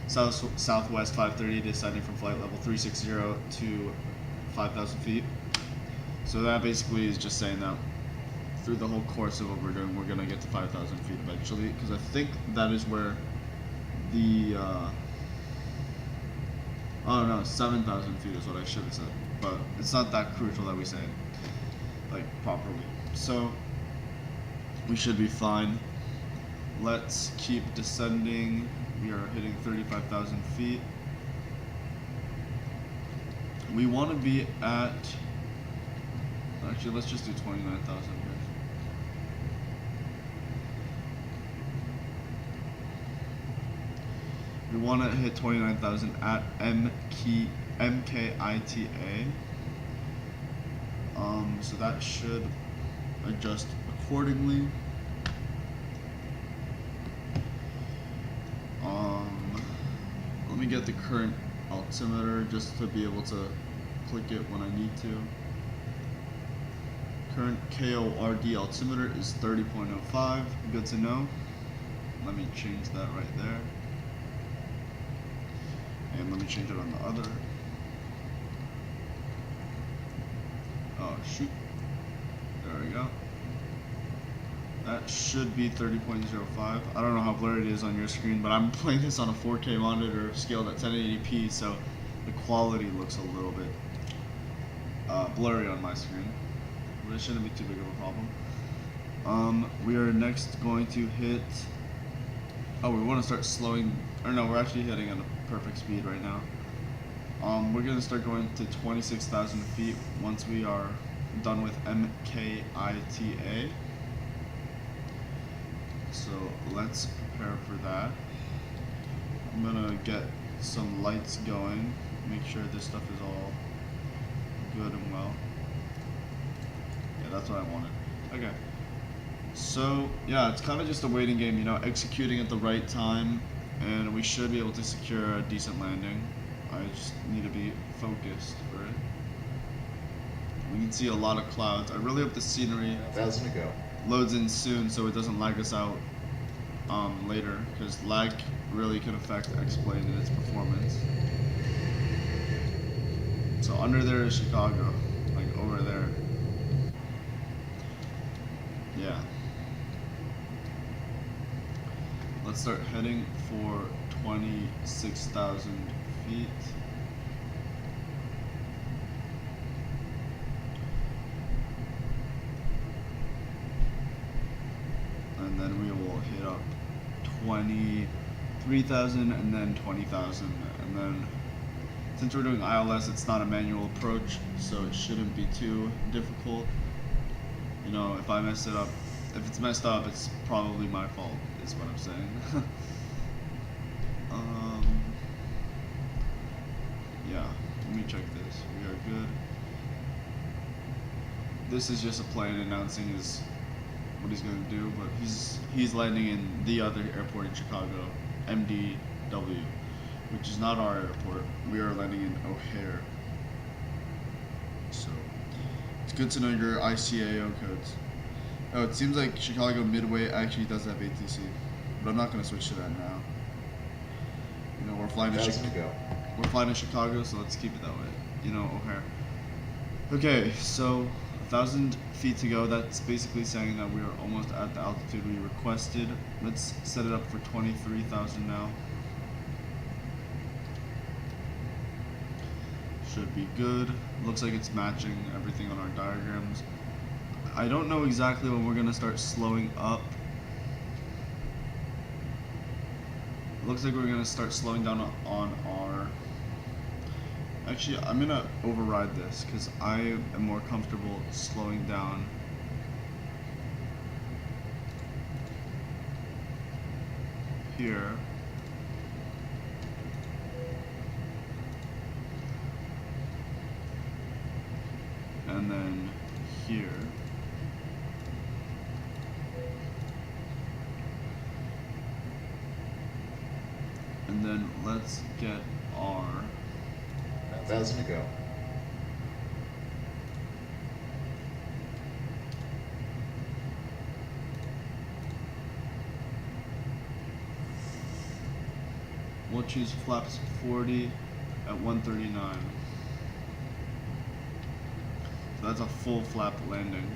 Southwest 530, descending from flight level 360 to 5,000 feet. So that basically is just saying that through the whole course of what we're doing, we're gonna get to 5,000 feet eventually, because I think that is where the oh no, 7,000 feet is what I should have said, but it's not that crucial that we say it like properly. So we should be fine. Let's keep descending. We are hitting 35,000 feet. We want to be at. Actually, let's just do 29,000 here. We want to hit 29,000 at MKITA. So that should adjust accordingly. Let me get the current altimeter just to be able to click it when I need to. Current KORD altimeter is 30.05. Good to know. Let me change that right there. And let me change it on the other. Oh shoot. There we go. That should be 30.05. I don't know how blurry it is on your screen, but I'm playing this on a 4K monitor scaled at 1080p, so the quality looks a little bit blurry on my screen. But it shouldn't be too big of a problem. We are next going to hit Oh, we want to start slowing, or no, we're actually heading at a perfect speed right now. We're gonna start going to 26,000 feet once we are done with MKITA. So let's prepare for that. I'm gonna get some lights going, make sure this stuff is all good and well. Yeah, that's what I wanted. Okay. So, yeah, it's kind of just a waiting game, you know, executing at the right time, and we should be able to secure a decent landing. I just need to be focused for it. We can see a lot of clouds. I really hope the scenery loads in soon so it doesn't lag us out later, because lag really can affect X-Plane and its performance. So under there is Chicago, like over there. Yeah. Let's start heading for 26,000 feet. And then we will hit up 23,000 and then 20,000. And then since we're doing ILS, it's not a manual approach, so it shouldn't be too difficult. You know, if I mess it up, if it's messed up, it's probably my fault, is what I'm saying. Yeah, let me check this. We are good. This is just a plane announcing what he's going to do, but he's landing in the other airport in Chicago, MDW, which is not our airport. We are landing in O'Hare. So it's good to know your ICAO codes. Oh, it seems like Chicago Midway actually does have ATC, but I'm not going to switch to that now. You know, we're flying to Chicago, so let's keep it that way. You know, O'Hare. Okay, so 1,000 feet to go. That's basically saying that we are almost at the altitude we requested. Let's set it up for 23,000 now. Should be good. Looks like it's matching everything on our diagrams. I don't know exactly when we're gonna start slowing up. Looks like we're gonna start slowing down on our... Actually, I'm gonna override this because I am more comfortable slowing down here. And then here. And then let's get our 1,000 to go. We'll choose flaps 40 at 139. So that's a full flap landing.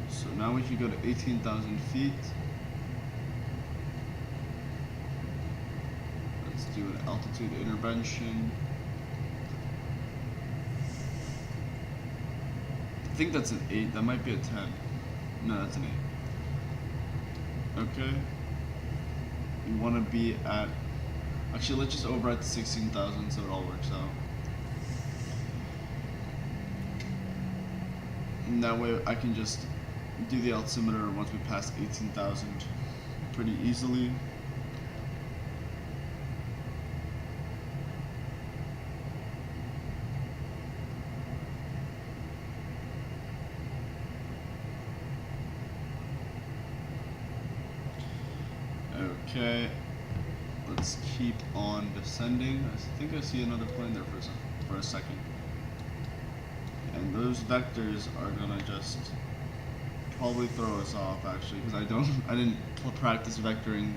So now we should go to 18,000 feet. Let's do an altitude intervention. I think that's an 8. That might be a 10. No, that's an 8. Okay. We want to be at... Actually, let's just override to 16,000 so it all works out. And that way I can just do the altimeter once we pass 18,000 pretty easily. Okay, let's keep on descending. I think I see another plane there for a second. And those vectors are gonna just probably throw us off actually, because I didn't practice vectoring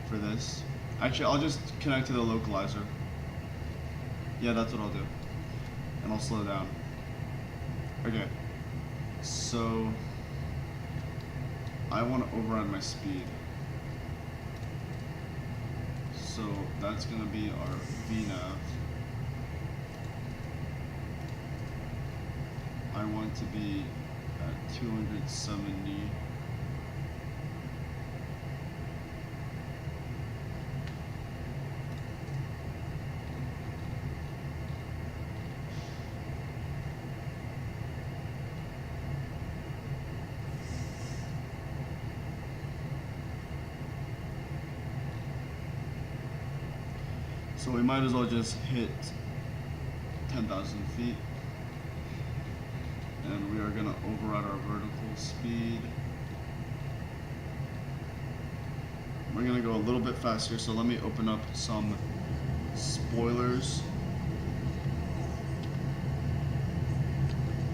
for this. Actually, I'll just connect to the localizer. Yeah, that's what I'll do. And I'll slow down. Okay. So I want to override my speed. So that's going to be our VNAV. I want to be at 270. So we might as well just hit 10,000 feet. And we are gonna override our vertical speed. We're gonna go a little bit faster, so let me open up some spoilers.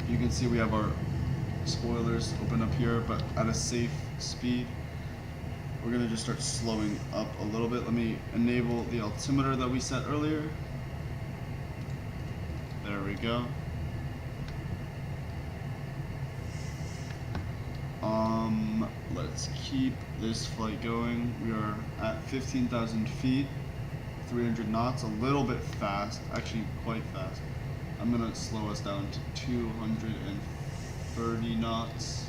You can see we have our spoilers open up here, but at a safe speed. We're gonna just start slowing up a little bit. Let me enable the altimeter that we set earlier. There we go. Let's keep this flight going. We are at 15,000 feet, 300 knots, a little bit fast, actually quite fast. I'm gonna slow us down to 230 knots.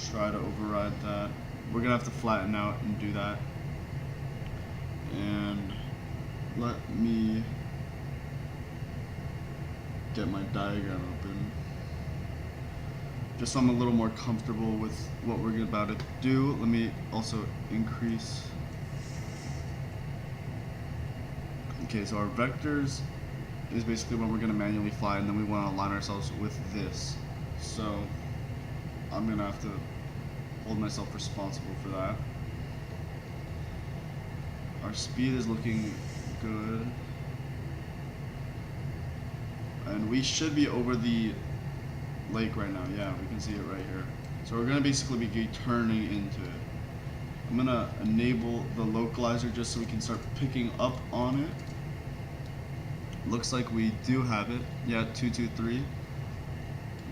Try to override that. We're gonna have to flatten out and do that. And let me get my diagram open, just so I'm a little more comfortable with what we're about to do. Let me also increase. Okay, so our vectors is basically when we're gonna manually fly, and then we wanna align ourselves with this. So I'm gonna have to hold myself responsible for that. Our speed is looking good. And we should be over the lake right now. Yeah, we can see it right here. So we're gonna basically be turning into it. I'm gonna enable the localizer just so we can start picking up on it. Looks like we do have it. Yeah, 223.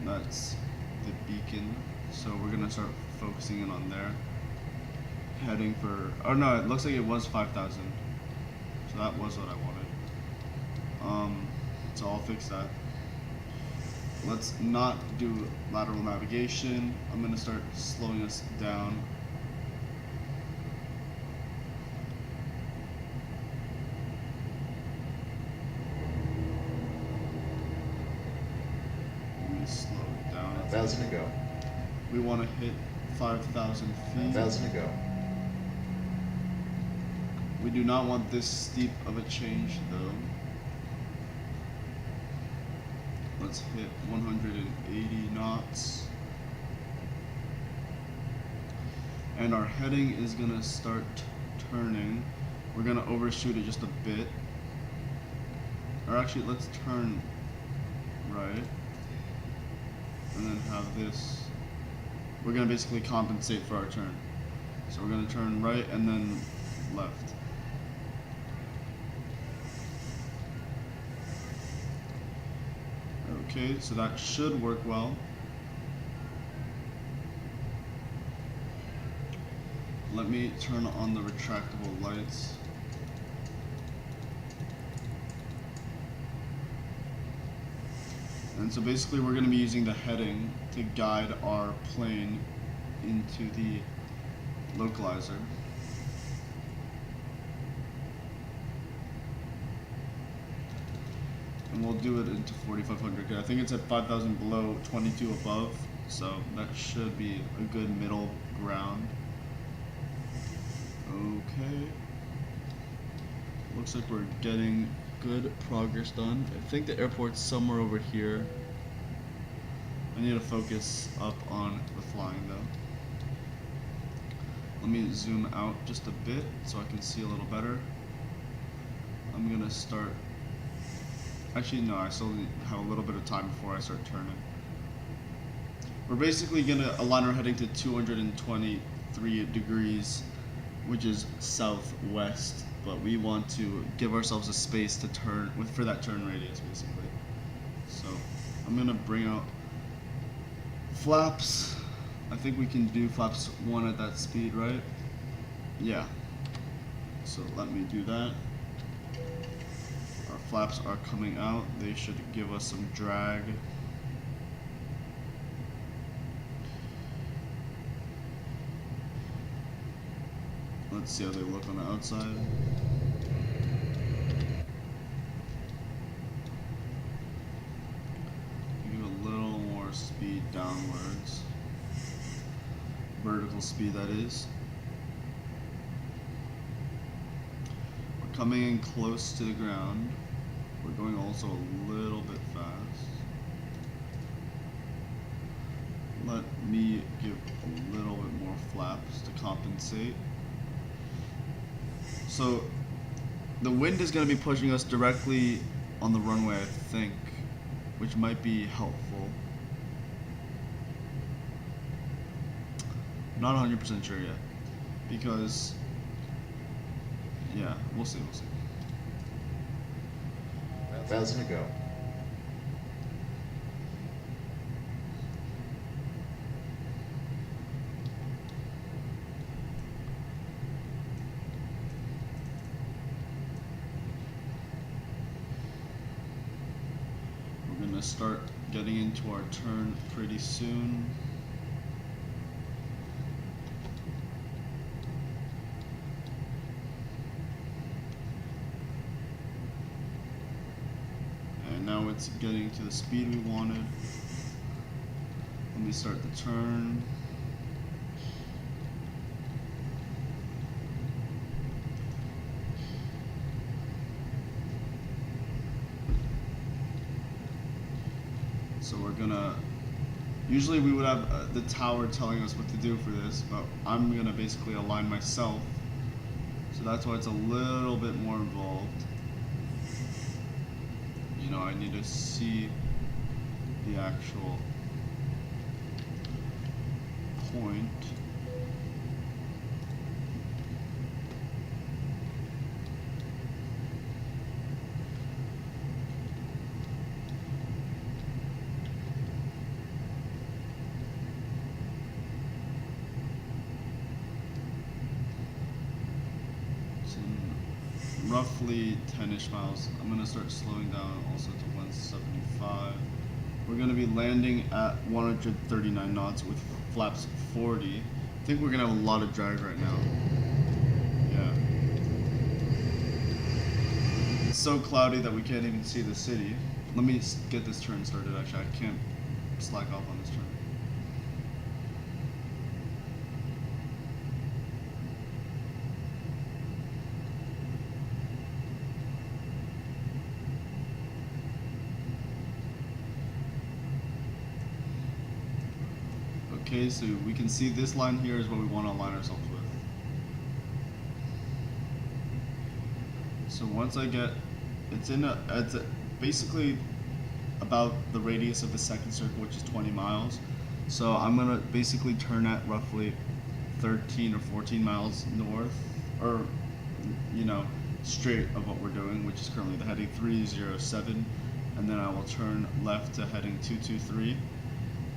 That's the beacon. So we're gonna start focusing in on there. Heading for, oh no, it looks like it was 5,000. So that was what I wanted. So I'll fix that. Let's not do lateral navigation. I'm gonna start slowing us down. Let me slow it down. 1,000 to go. We want to hit 5,000 feet. 1,000 to go. We do not want this steep of a change though. Let's hit 180 knots. And our heading is gonna start turning. We're gonna overshoot it just a bit. Or actually, let's turn right. And then have this. We're gonna basically compensate for our turn. So we're gonna turn right and then left. Okay, so that should work well. Let me turn on the retractable lights. And so basically we're going to be using the heading to guide our plane into the localizer. And we'll do it into 4,500. I think it's at 5,000 below, 22 above, so that should be a good middle ground. Okay. Looks like we're getting good progress done. I think the airport's somewhere over here. I need to focus up on the flying though. Let me zoom out just a bit so I can see a little better. I'm gonna start. Actually, no, I still have a little bit of time before I start turning. We're basically gonna align our heading to 223 degrees, which is southwest, but we want to give ourselves a space to turn for that turn radius, basically. So I'm gonna bring out flaps. I think we can do flaps 1 at that speed, right? Yeah. So let me do that. Our flaps are coming out. They should give us some drag. Let's see how they look on the outside. Give a little more speed downwards. Vertical speed, that is. We're coming in close to the ground. We're going also a little bit fast. Let me give a little bit more flaps to compensate. So the wind is going to be pushing us directly on the runway, I think, which might be helpful. Not 100% sure yet, because yeah, we'll see. That's gonna go. We're gonna start getting into our turn pretty soon. And now it's getting to the speed we wanted. Let me start the turn. So we're gonna, usually we would have the tower telling us what to do for this, but I'm gonna basically align myself. So that's why it's a little bit more involved. You know, I need to see the actual point. Roughly 10-ish miles. I'm gonna start slowing down also to 175. We're gonna be landing at 139 knots with flaps 40. I think we're gonna have a lot of drag right now. Yeah. It's so cloudy that we can't even see the city. Let me get this turn started actually. I can't slack off on this turn. Okay, so we can see this line here is what we want to align ourselves with. So once I get, it's basically about the radius of the second circle, which is 20 miles. So I'm gonna basically turn at roughly 13 or 14 miles north, or you know, straight of what we're doing, which is currently the heading 307, and then I will turn left to heading 223,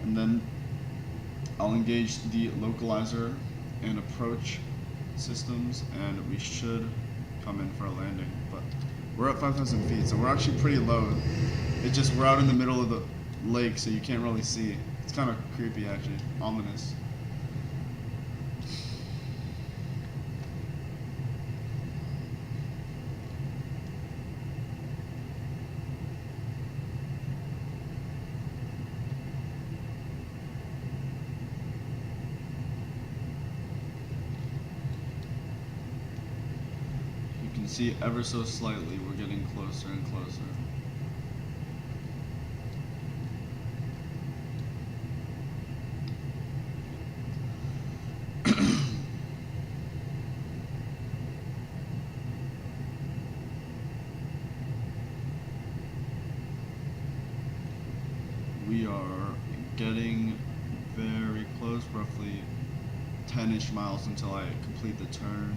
and then I'll engage the localizer and approach systems, and we should come in for a landing. But we're at 5,000 feet, so we're actually pretty low. It's just we're out in the middle of the lake, so you can't really see. It's kind of creepy, actually, ominous. See, ever so slightly, we're getting closer and closer. We are getting very close, roughly 10-ish miles until I complete the turn.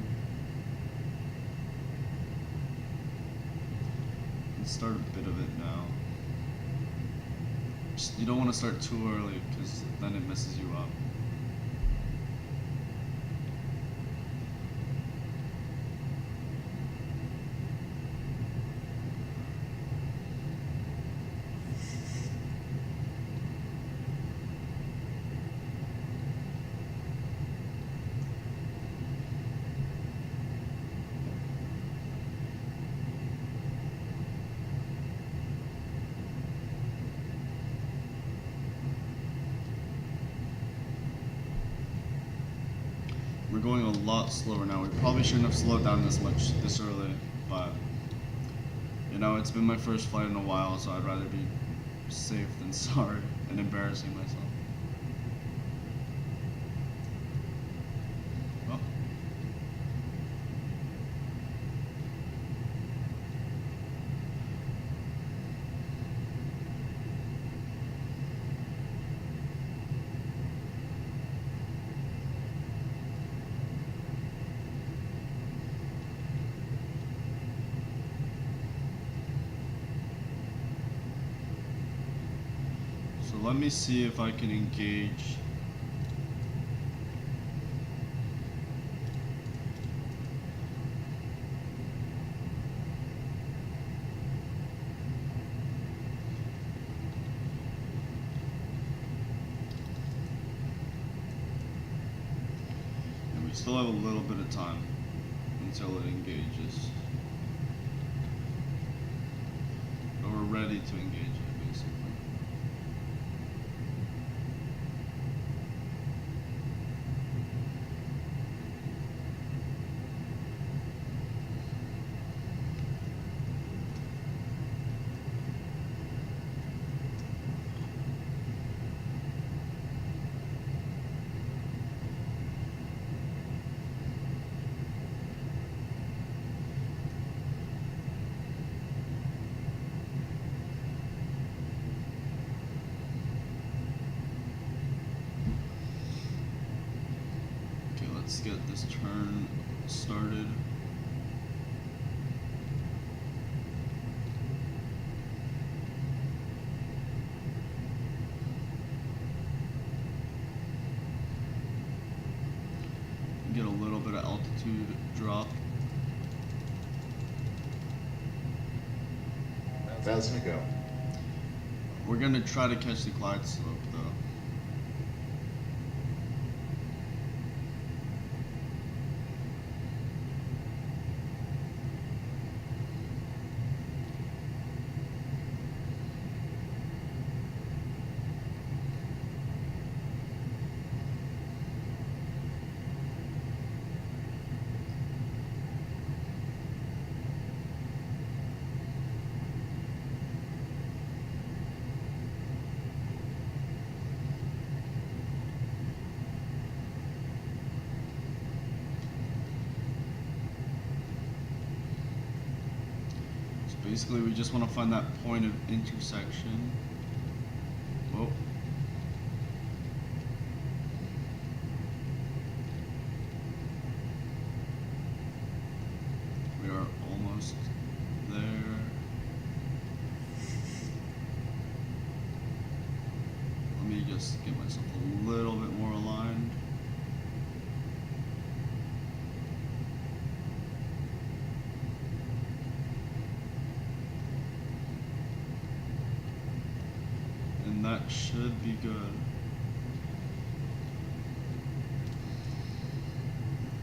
Start a bit of it now. You don't want to start too early because then it messes you up. We're going a lot slower now. We probably shouldn't have slowed down this much this early, but you know, it's been my first flight in a while, so I'd rather be safe than sorry and embarrassing myself. Oh. So let me see if I can engage. And we still have a little bit of time until it engages. But we're ready to engage it, basically. Let's get this turn started. Get a little bit of altitude drop. How fast can it go? We're gonna try to catch the glide slope though. Basically, we just want to find that point of intersection. Whoa. We are almost there. Let me just get myself a little bit more aligned. And that should be good.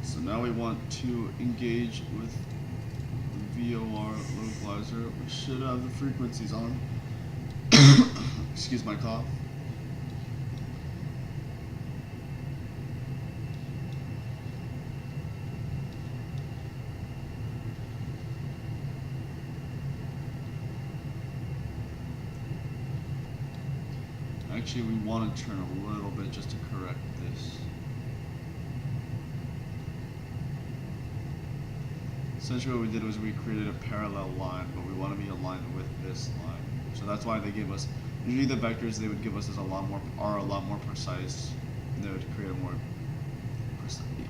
So now we want to engage with the VOR localizer. We should have the frequencies on. Excuse my cough. Actually, we want to turn a little bit just to correct this. Essentially what we did was we created a parallel line, but we want to be aligned with this line. So that's why they gave us, usually the vectors they would give us are a lot more precise. And they would create a more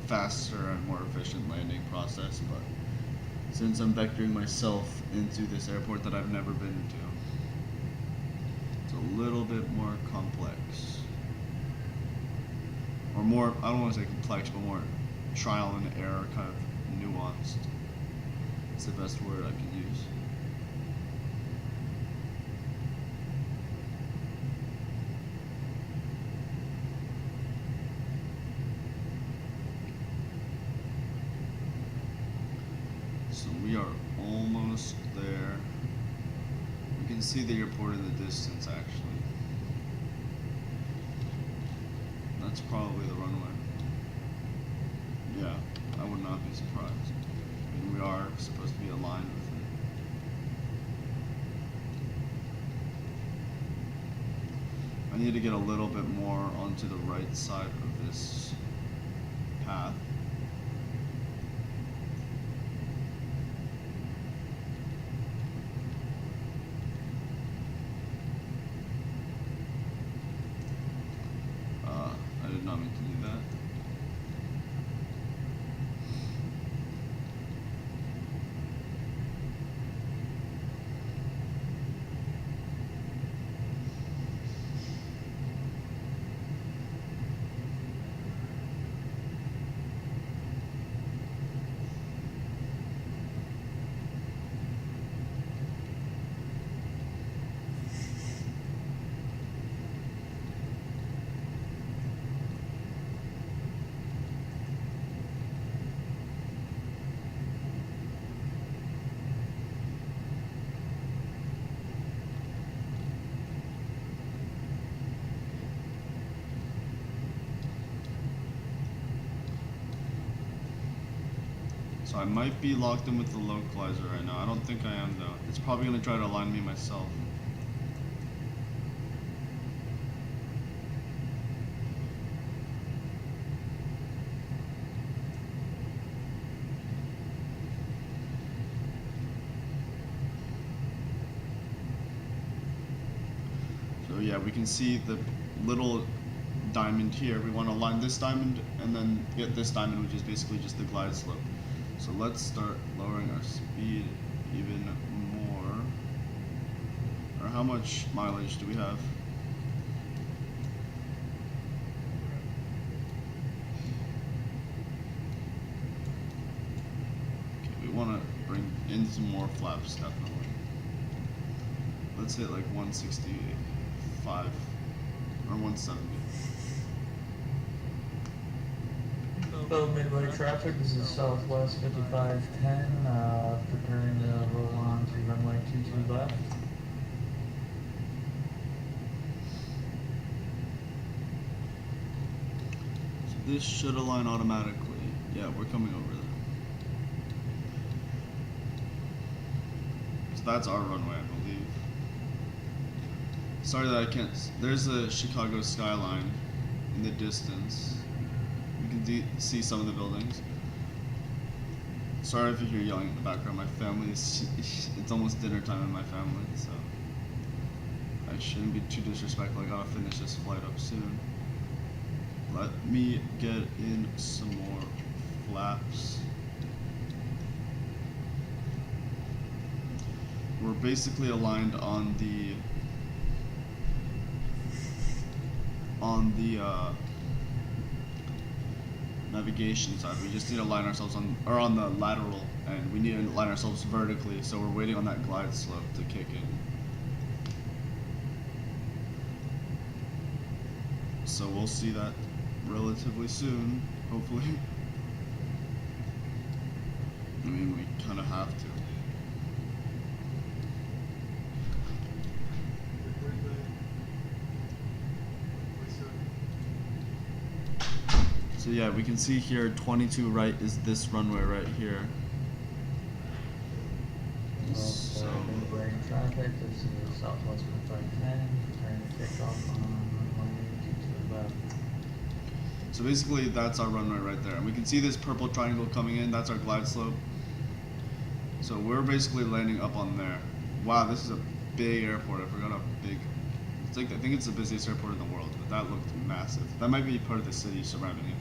faster and more efficient landing process. But since I'm vectoring myself into this airport that I've never been to, it's a little bit more complex. Or more, I don't want to say complex, but more trial and error, kind of nuanced. It's the best word I can use. So we are almost there. We can see the airport in the distance, actually. That's probably the runway. yeah, I would not be surprised. I mean, we are supposed to be aligned with it. I need to get a little bit more onto the right side of this path. I did not mean to do that. So I might be locked in with the localizer right now. I don't think I am though. It's probably gonna try to align me myself. So yeah, we can see the little diamond here. We want to align this diamond and then get this diamond, which is basically just the glide slope. So let's start lowering our speed even more. Or how much mileage do we have? Okay, we want to bring in some more flaps, definitely. Let's hit like 165 or 170. Hello, Midway traffic. This is Southwest 5510. Preparing to roll on to runway 22 left. So this should align automatically. Yeah, we're coming over there. So that's our runway, I believe. Sorry that I can't. There's a Chicago skyline in the distance. You can see some of the buildings. Sorry if you hear yelling in the background. My family is, it's almost dinner time in my family, so I shouldn't be too disrespectful. I gotta finish this flight up soon. Let me get in some more flaps. We're basically aligned on the navigation side. We just need to line ourselves on the lateral, and we need to line ourselves vertically, so we're waiting on that glide slope to kick in. So we'll see that relatively soon, hopefully. I mean, we kind of have to. So yeah, we can see here 22 right is this runway right here. So Midway traffic. This is Southwest 5510. Preparing to take off on runway 22 left. So basically that's our runway right there. And we can see this purple triangle coming in, that's our glide slope. So we're basically landing up on there. Wow, this is a big airport. I forgot how big. It's like, I think it's the busiest airport in the world, but that looked massive. That might be part of the city surrounding it.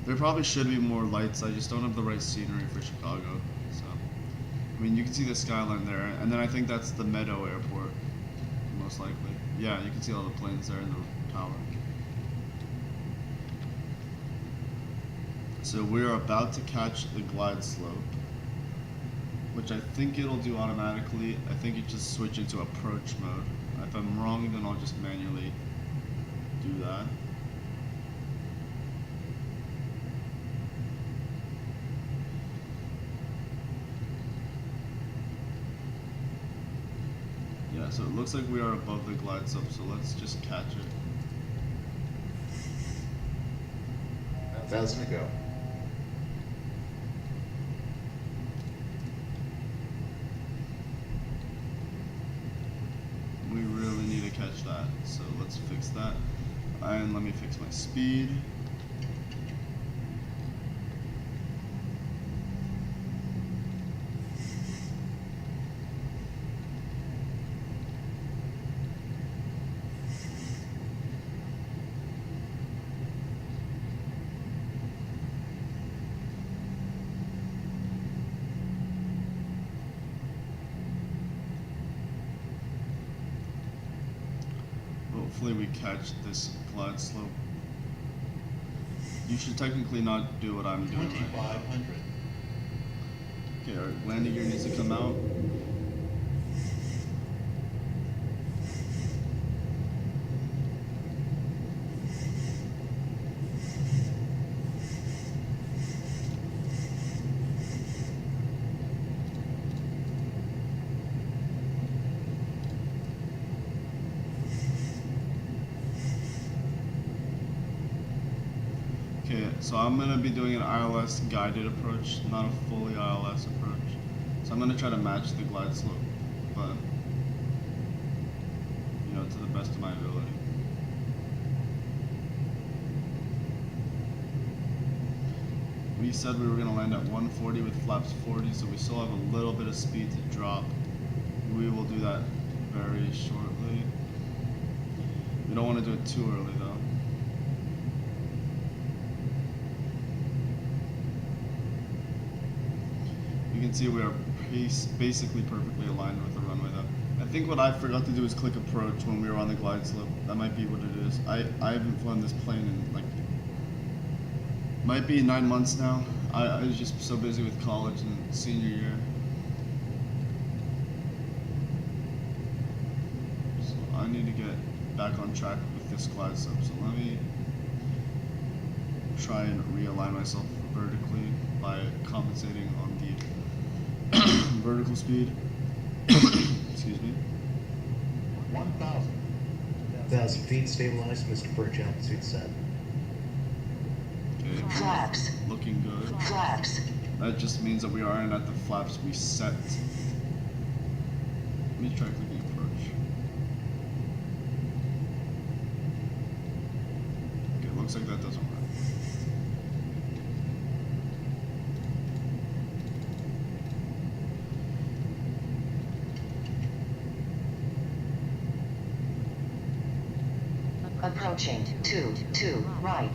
There probably should be more lights, I just don't have the right scenery for Chicago. So, I mean, you can see the skyline there, and then I think that's the Meadow Airport, most likely. Yeah, you can see all the planes there in the tower. So we're about to catch the glide slope, which I think it'll do automatically. I think it just switch into approach mode. If I'm wrong, then I'll just manually do that. Yeah, so it looks like we are above the glide slope, so let's just catch it. 1,000 to go. that. So let's fix that. And let me fix my speed. Hopefully we catch this glide slope. You should technically not do what I'm doing. 2500. Okay, our landing gear needs to come out. Okay, so I'm going to be doing an ILS guided approach, not a fully ILS approach. So I'm going to try to match the glide slope, but, you know, to the best of my ability. We said we were going to land at 140 with flaps 40, so we still have a little bit of speed to drop. We will do that very shortly. We don't want to do it too early though. You can see we are basically perfectly aligned with the runway though. I think what I forgot to do is click approach when we were on the glide slope. That might be what it is. I haven't flown this plane in like, might be 9 months now. I was just so busy with college and senior year. So I need to get back on track with this glide slope. So let me try and realign myself vertically by compensating on the vertical speed. Excuse me. 1,000 feet stabilized, Mr. Perch, altitude set. Okay. Flaps. Looking good. Flaps. That just means that we aren't at the flaps we set. Let me try clicking approach. Okay, looks like that doesn't work. Approaching 2 right.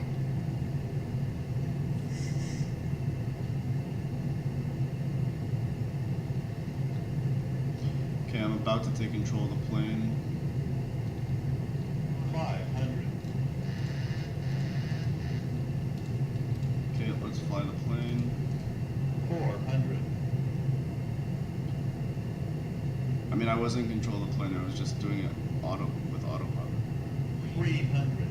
Okay, I'm about to take control of the plane. 500. Okay, let's fly the plane. 400. I mean, I was in control of the plane. I was just doing it with autopilot. 300.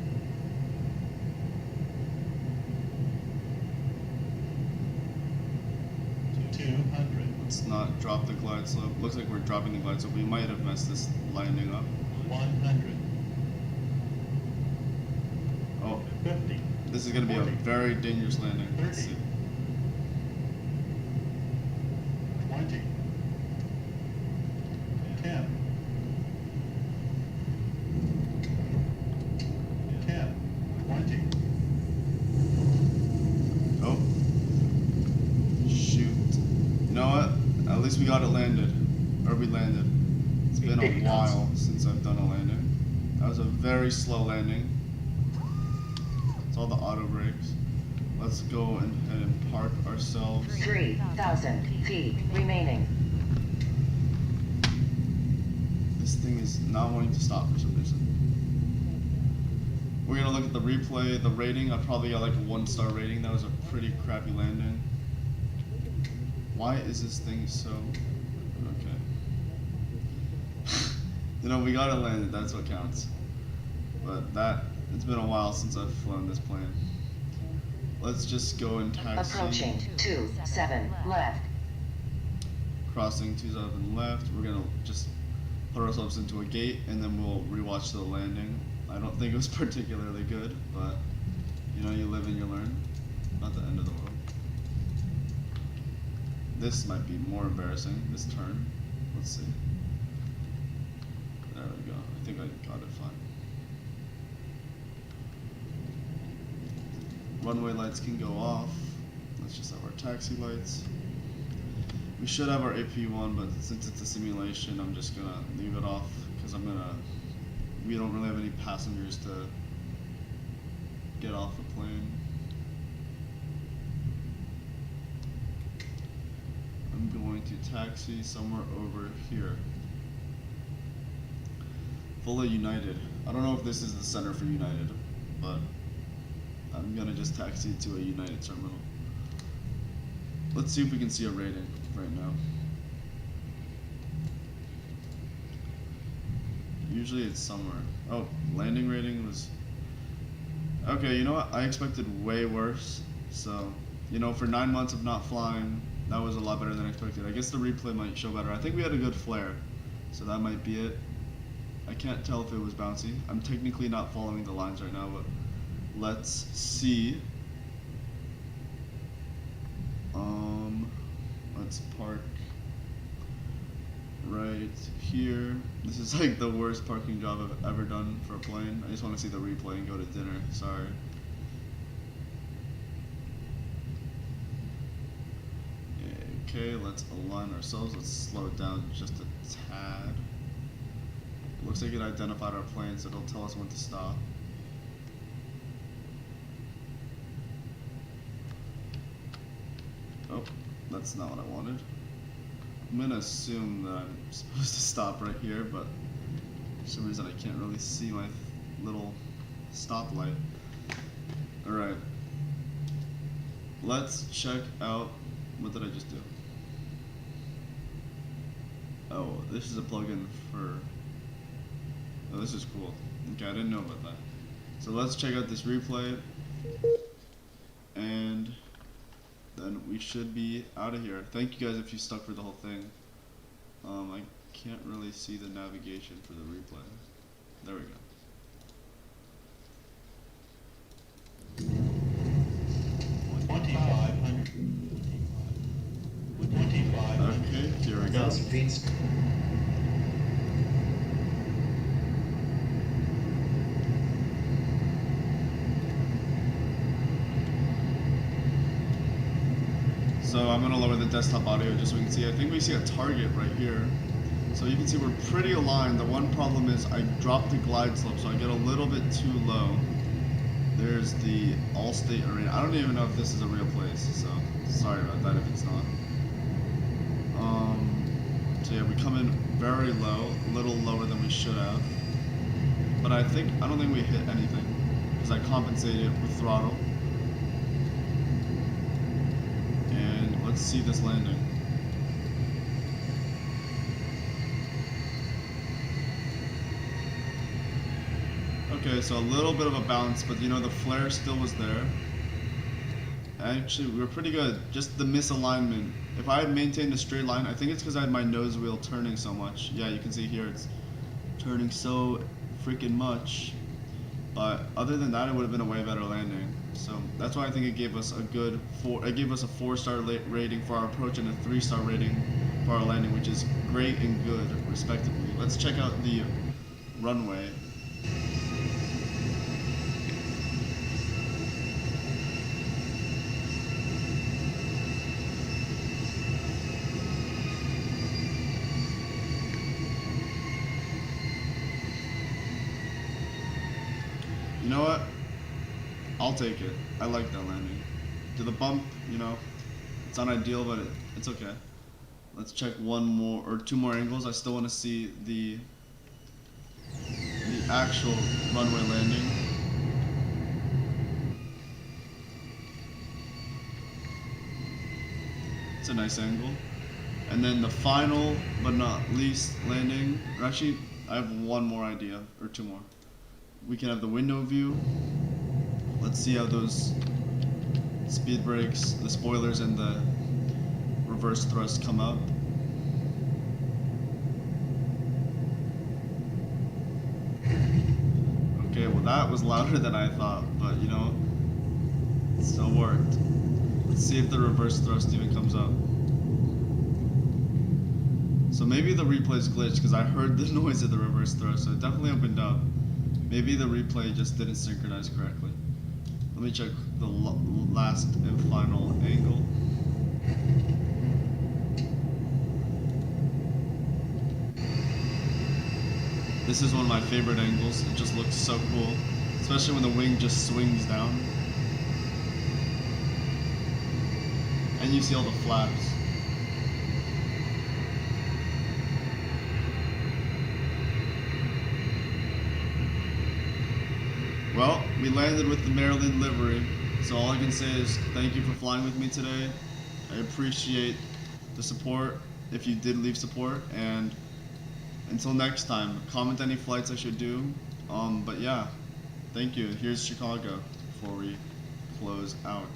Let's not drop the glide slope. Looks like we're dropping the glide slope. We might have messed this landing up. 100. Oh, 50. this is going to be 40, a very dangerous landing. 30, Let's see. 20, 10, 20. Oh, shoot. You know what? At least we got it landed. Or we landed. It's been a while since I've done a landing. That was a very slow landing. It's all the auto brakes. Let's go ahead and park ourselves. 3,000 feet remaining. This thing is not wanting to stop for some reason. We're gonna look at the replay, the rating. I probably got like a 1-star rating. That was a pretty crappy landing. Why is this thing so... Okay. You know, we got it landed, that's what counts. But it's been a while since I've flown this plane. Let's just go and taxi. Approaching 27 left. Crossing 27 left. We're gonna just put ourselves into a gate and then we'll rewatch the landing. I don't think it was particularly good, but you know, you live and you learn. Not the end of the world. This might be more embarrassing, this turn. Let's see. There we go. I think I got it fine. Runway lights can go off. Let's just have our taxi lights. We should have our AP1, but since it's a simulation, I'm just gonna leave it off because we don't really have any passengers to get off the plane. I'm going to taxi somewhere over here. Fully United. I don't know if this is the center for United, but I'm gonna just taxi to a United terminal. Let's see if we can see a rating right now. Usually it's somewhere. Oh, landing rating was... Okay, you know what? I expected way worse. So, you know, for 9 months of not flying, that was a lot better than expected. I guess the replay might show better. I think we had a good flare, so that might be it. I can't tell if it was bouncy. I'm technically not following the lines right now, but let's see. Let's park right here. This is like the worst parking job I've ever done for a plane. I just want to see the replay and go to dinner. Sorry. Okay, let's align ourselves. Let's slow it down just a tad. Looks like it identified our plane, so it'll tell us when to stop. Oh, that's not what I wanted. I'm gonna assume that I'm supposed to stop right here, but for some reason I can't really see my little stoplight. Alright. Let's check out, what did I just do? Oh, this is a plugin for, oh, this is cool. Okay, I didn't know about that. So let's check out this replay, and then we should be out of here. Thank you guys if you stuck for the whole thing. I can't really see the navigation for the replay. There we go. 2,500. 2,500. Okay, here we go. 1,000 feet. So I'm gonna lower the desktop audio just so we can see. I think we see a target right here. So you can see we're pretty aligned. The one problem is I dropped the glide slope, so I get a little bit too low. There's the Allstate Arena. I don't even know if this is a real place, so sorry about that if it's not. So yeah, we come in very low, a little lower than we should have. But I don't think we hit anything, because I compensated with throttle. And let's see this landing. Okay, so a little bit of a bounce, but you know, the flare still was there. Actually, we were pretty good. Just the misalignment. If I had maintained a straight line, I think it's because I had my nose wheel turning so much. Yeah, you can see here it's turning so freaking much. But other than that, it would have been a way better landing. So that's why I think it gave us a good it gave us a 4-star rating for our approach and a 3-star rating for our landing, which is great and good, respectively. Let's check out the runway. You know what? I'll take it. I like that landing. To the bump, you know, it's not ideal, but it's okay. Let's check one more or two more angles. I still want to see the actual runway landing. It's a nice angle. And then the final but not least landing, or actually I have one more idea, or two more. We can have the window view. Let's see how those speed brakes, the spoilers, and the reverse thrust come up. Okay, well that was louder than I thought, but you know, it still worked. Let's see if the reverse thrust even comes up. So maybe the replay's glitched because I heard the noise of the reverse thrust, so it definitely opened up. Maybe the replay just didn't synchronize correctly. Let me check the last and final angle. This is one of my favorite angles. It just looks so cool, especially when the wing just swings down. And you see all the flaps. Well, we landed with the Maryland livery, so all I can say is thank you for flying with me today. I appreciate the support, if you did leave support, and until next time, comment any flights I should do. But yeah, thank you. Here's Chicago before we close out.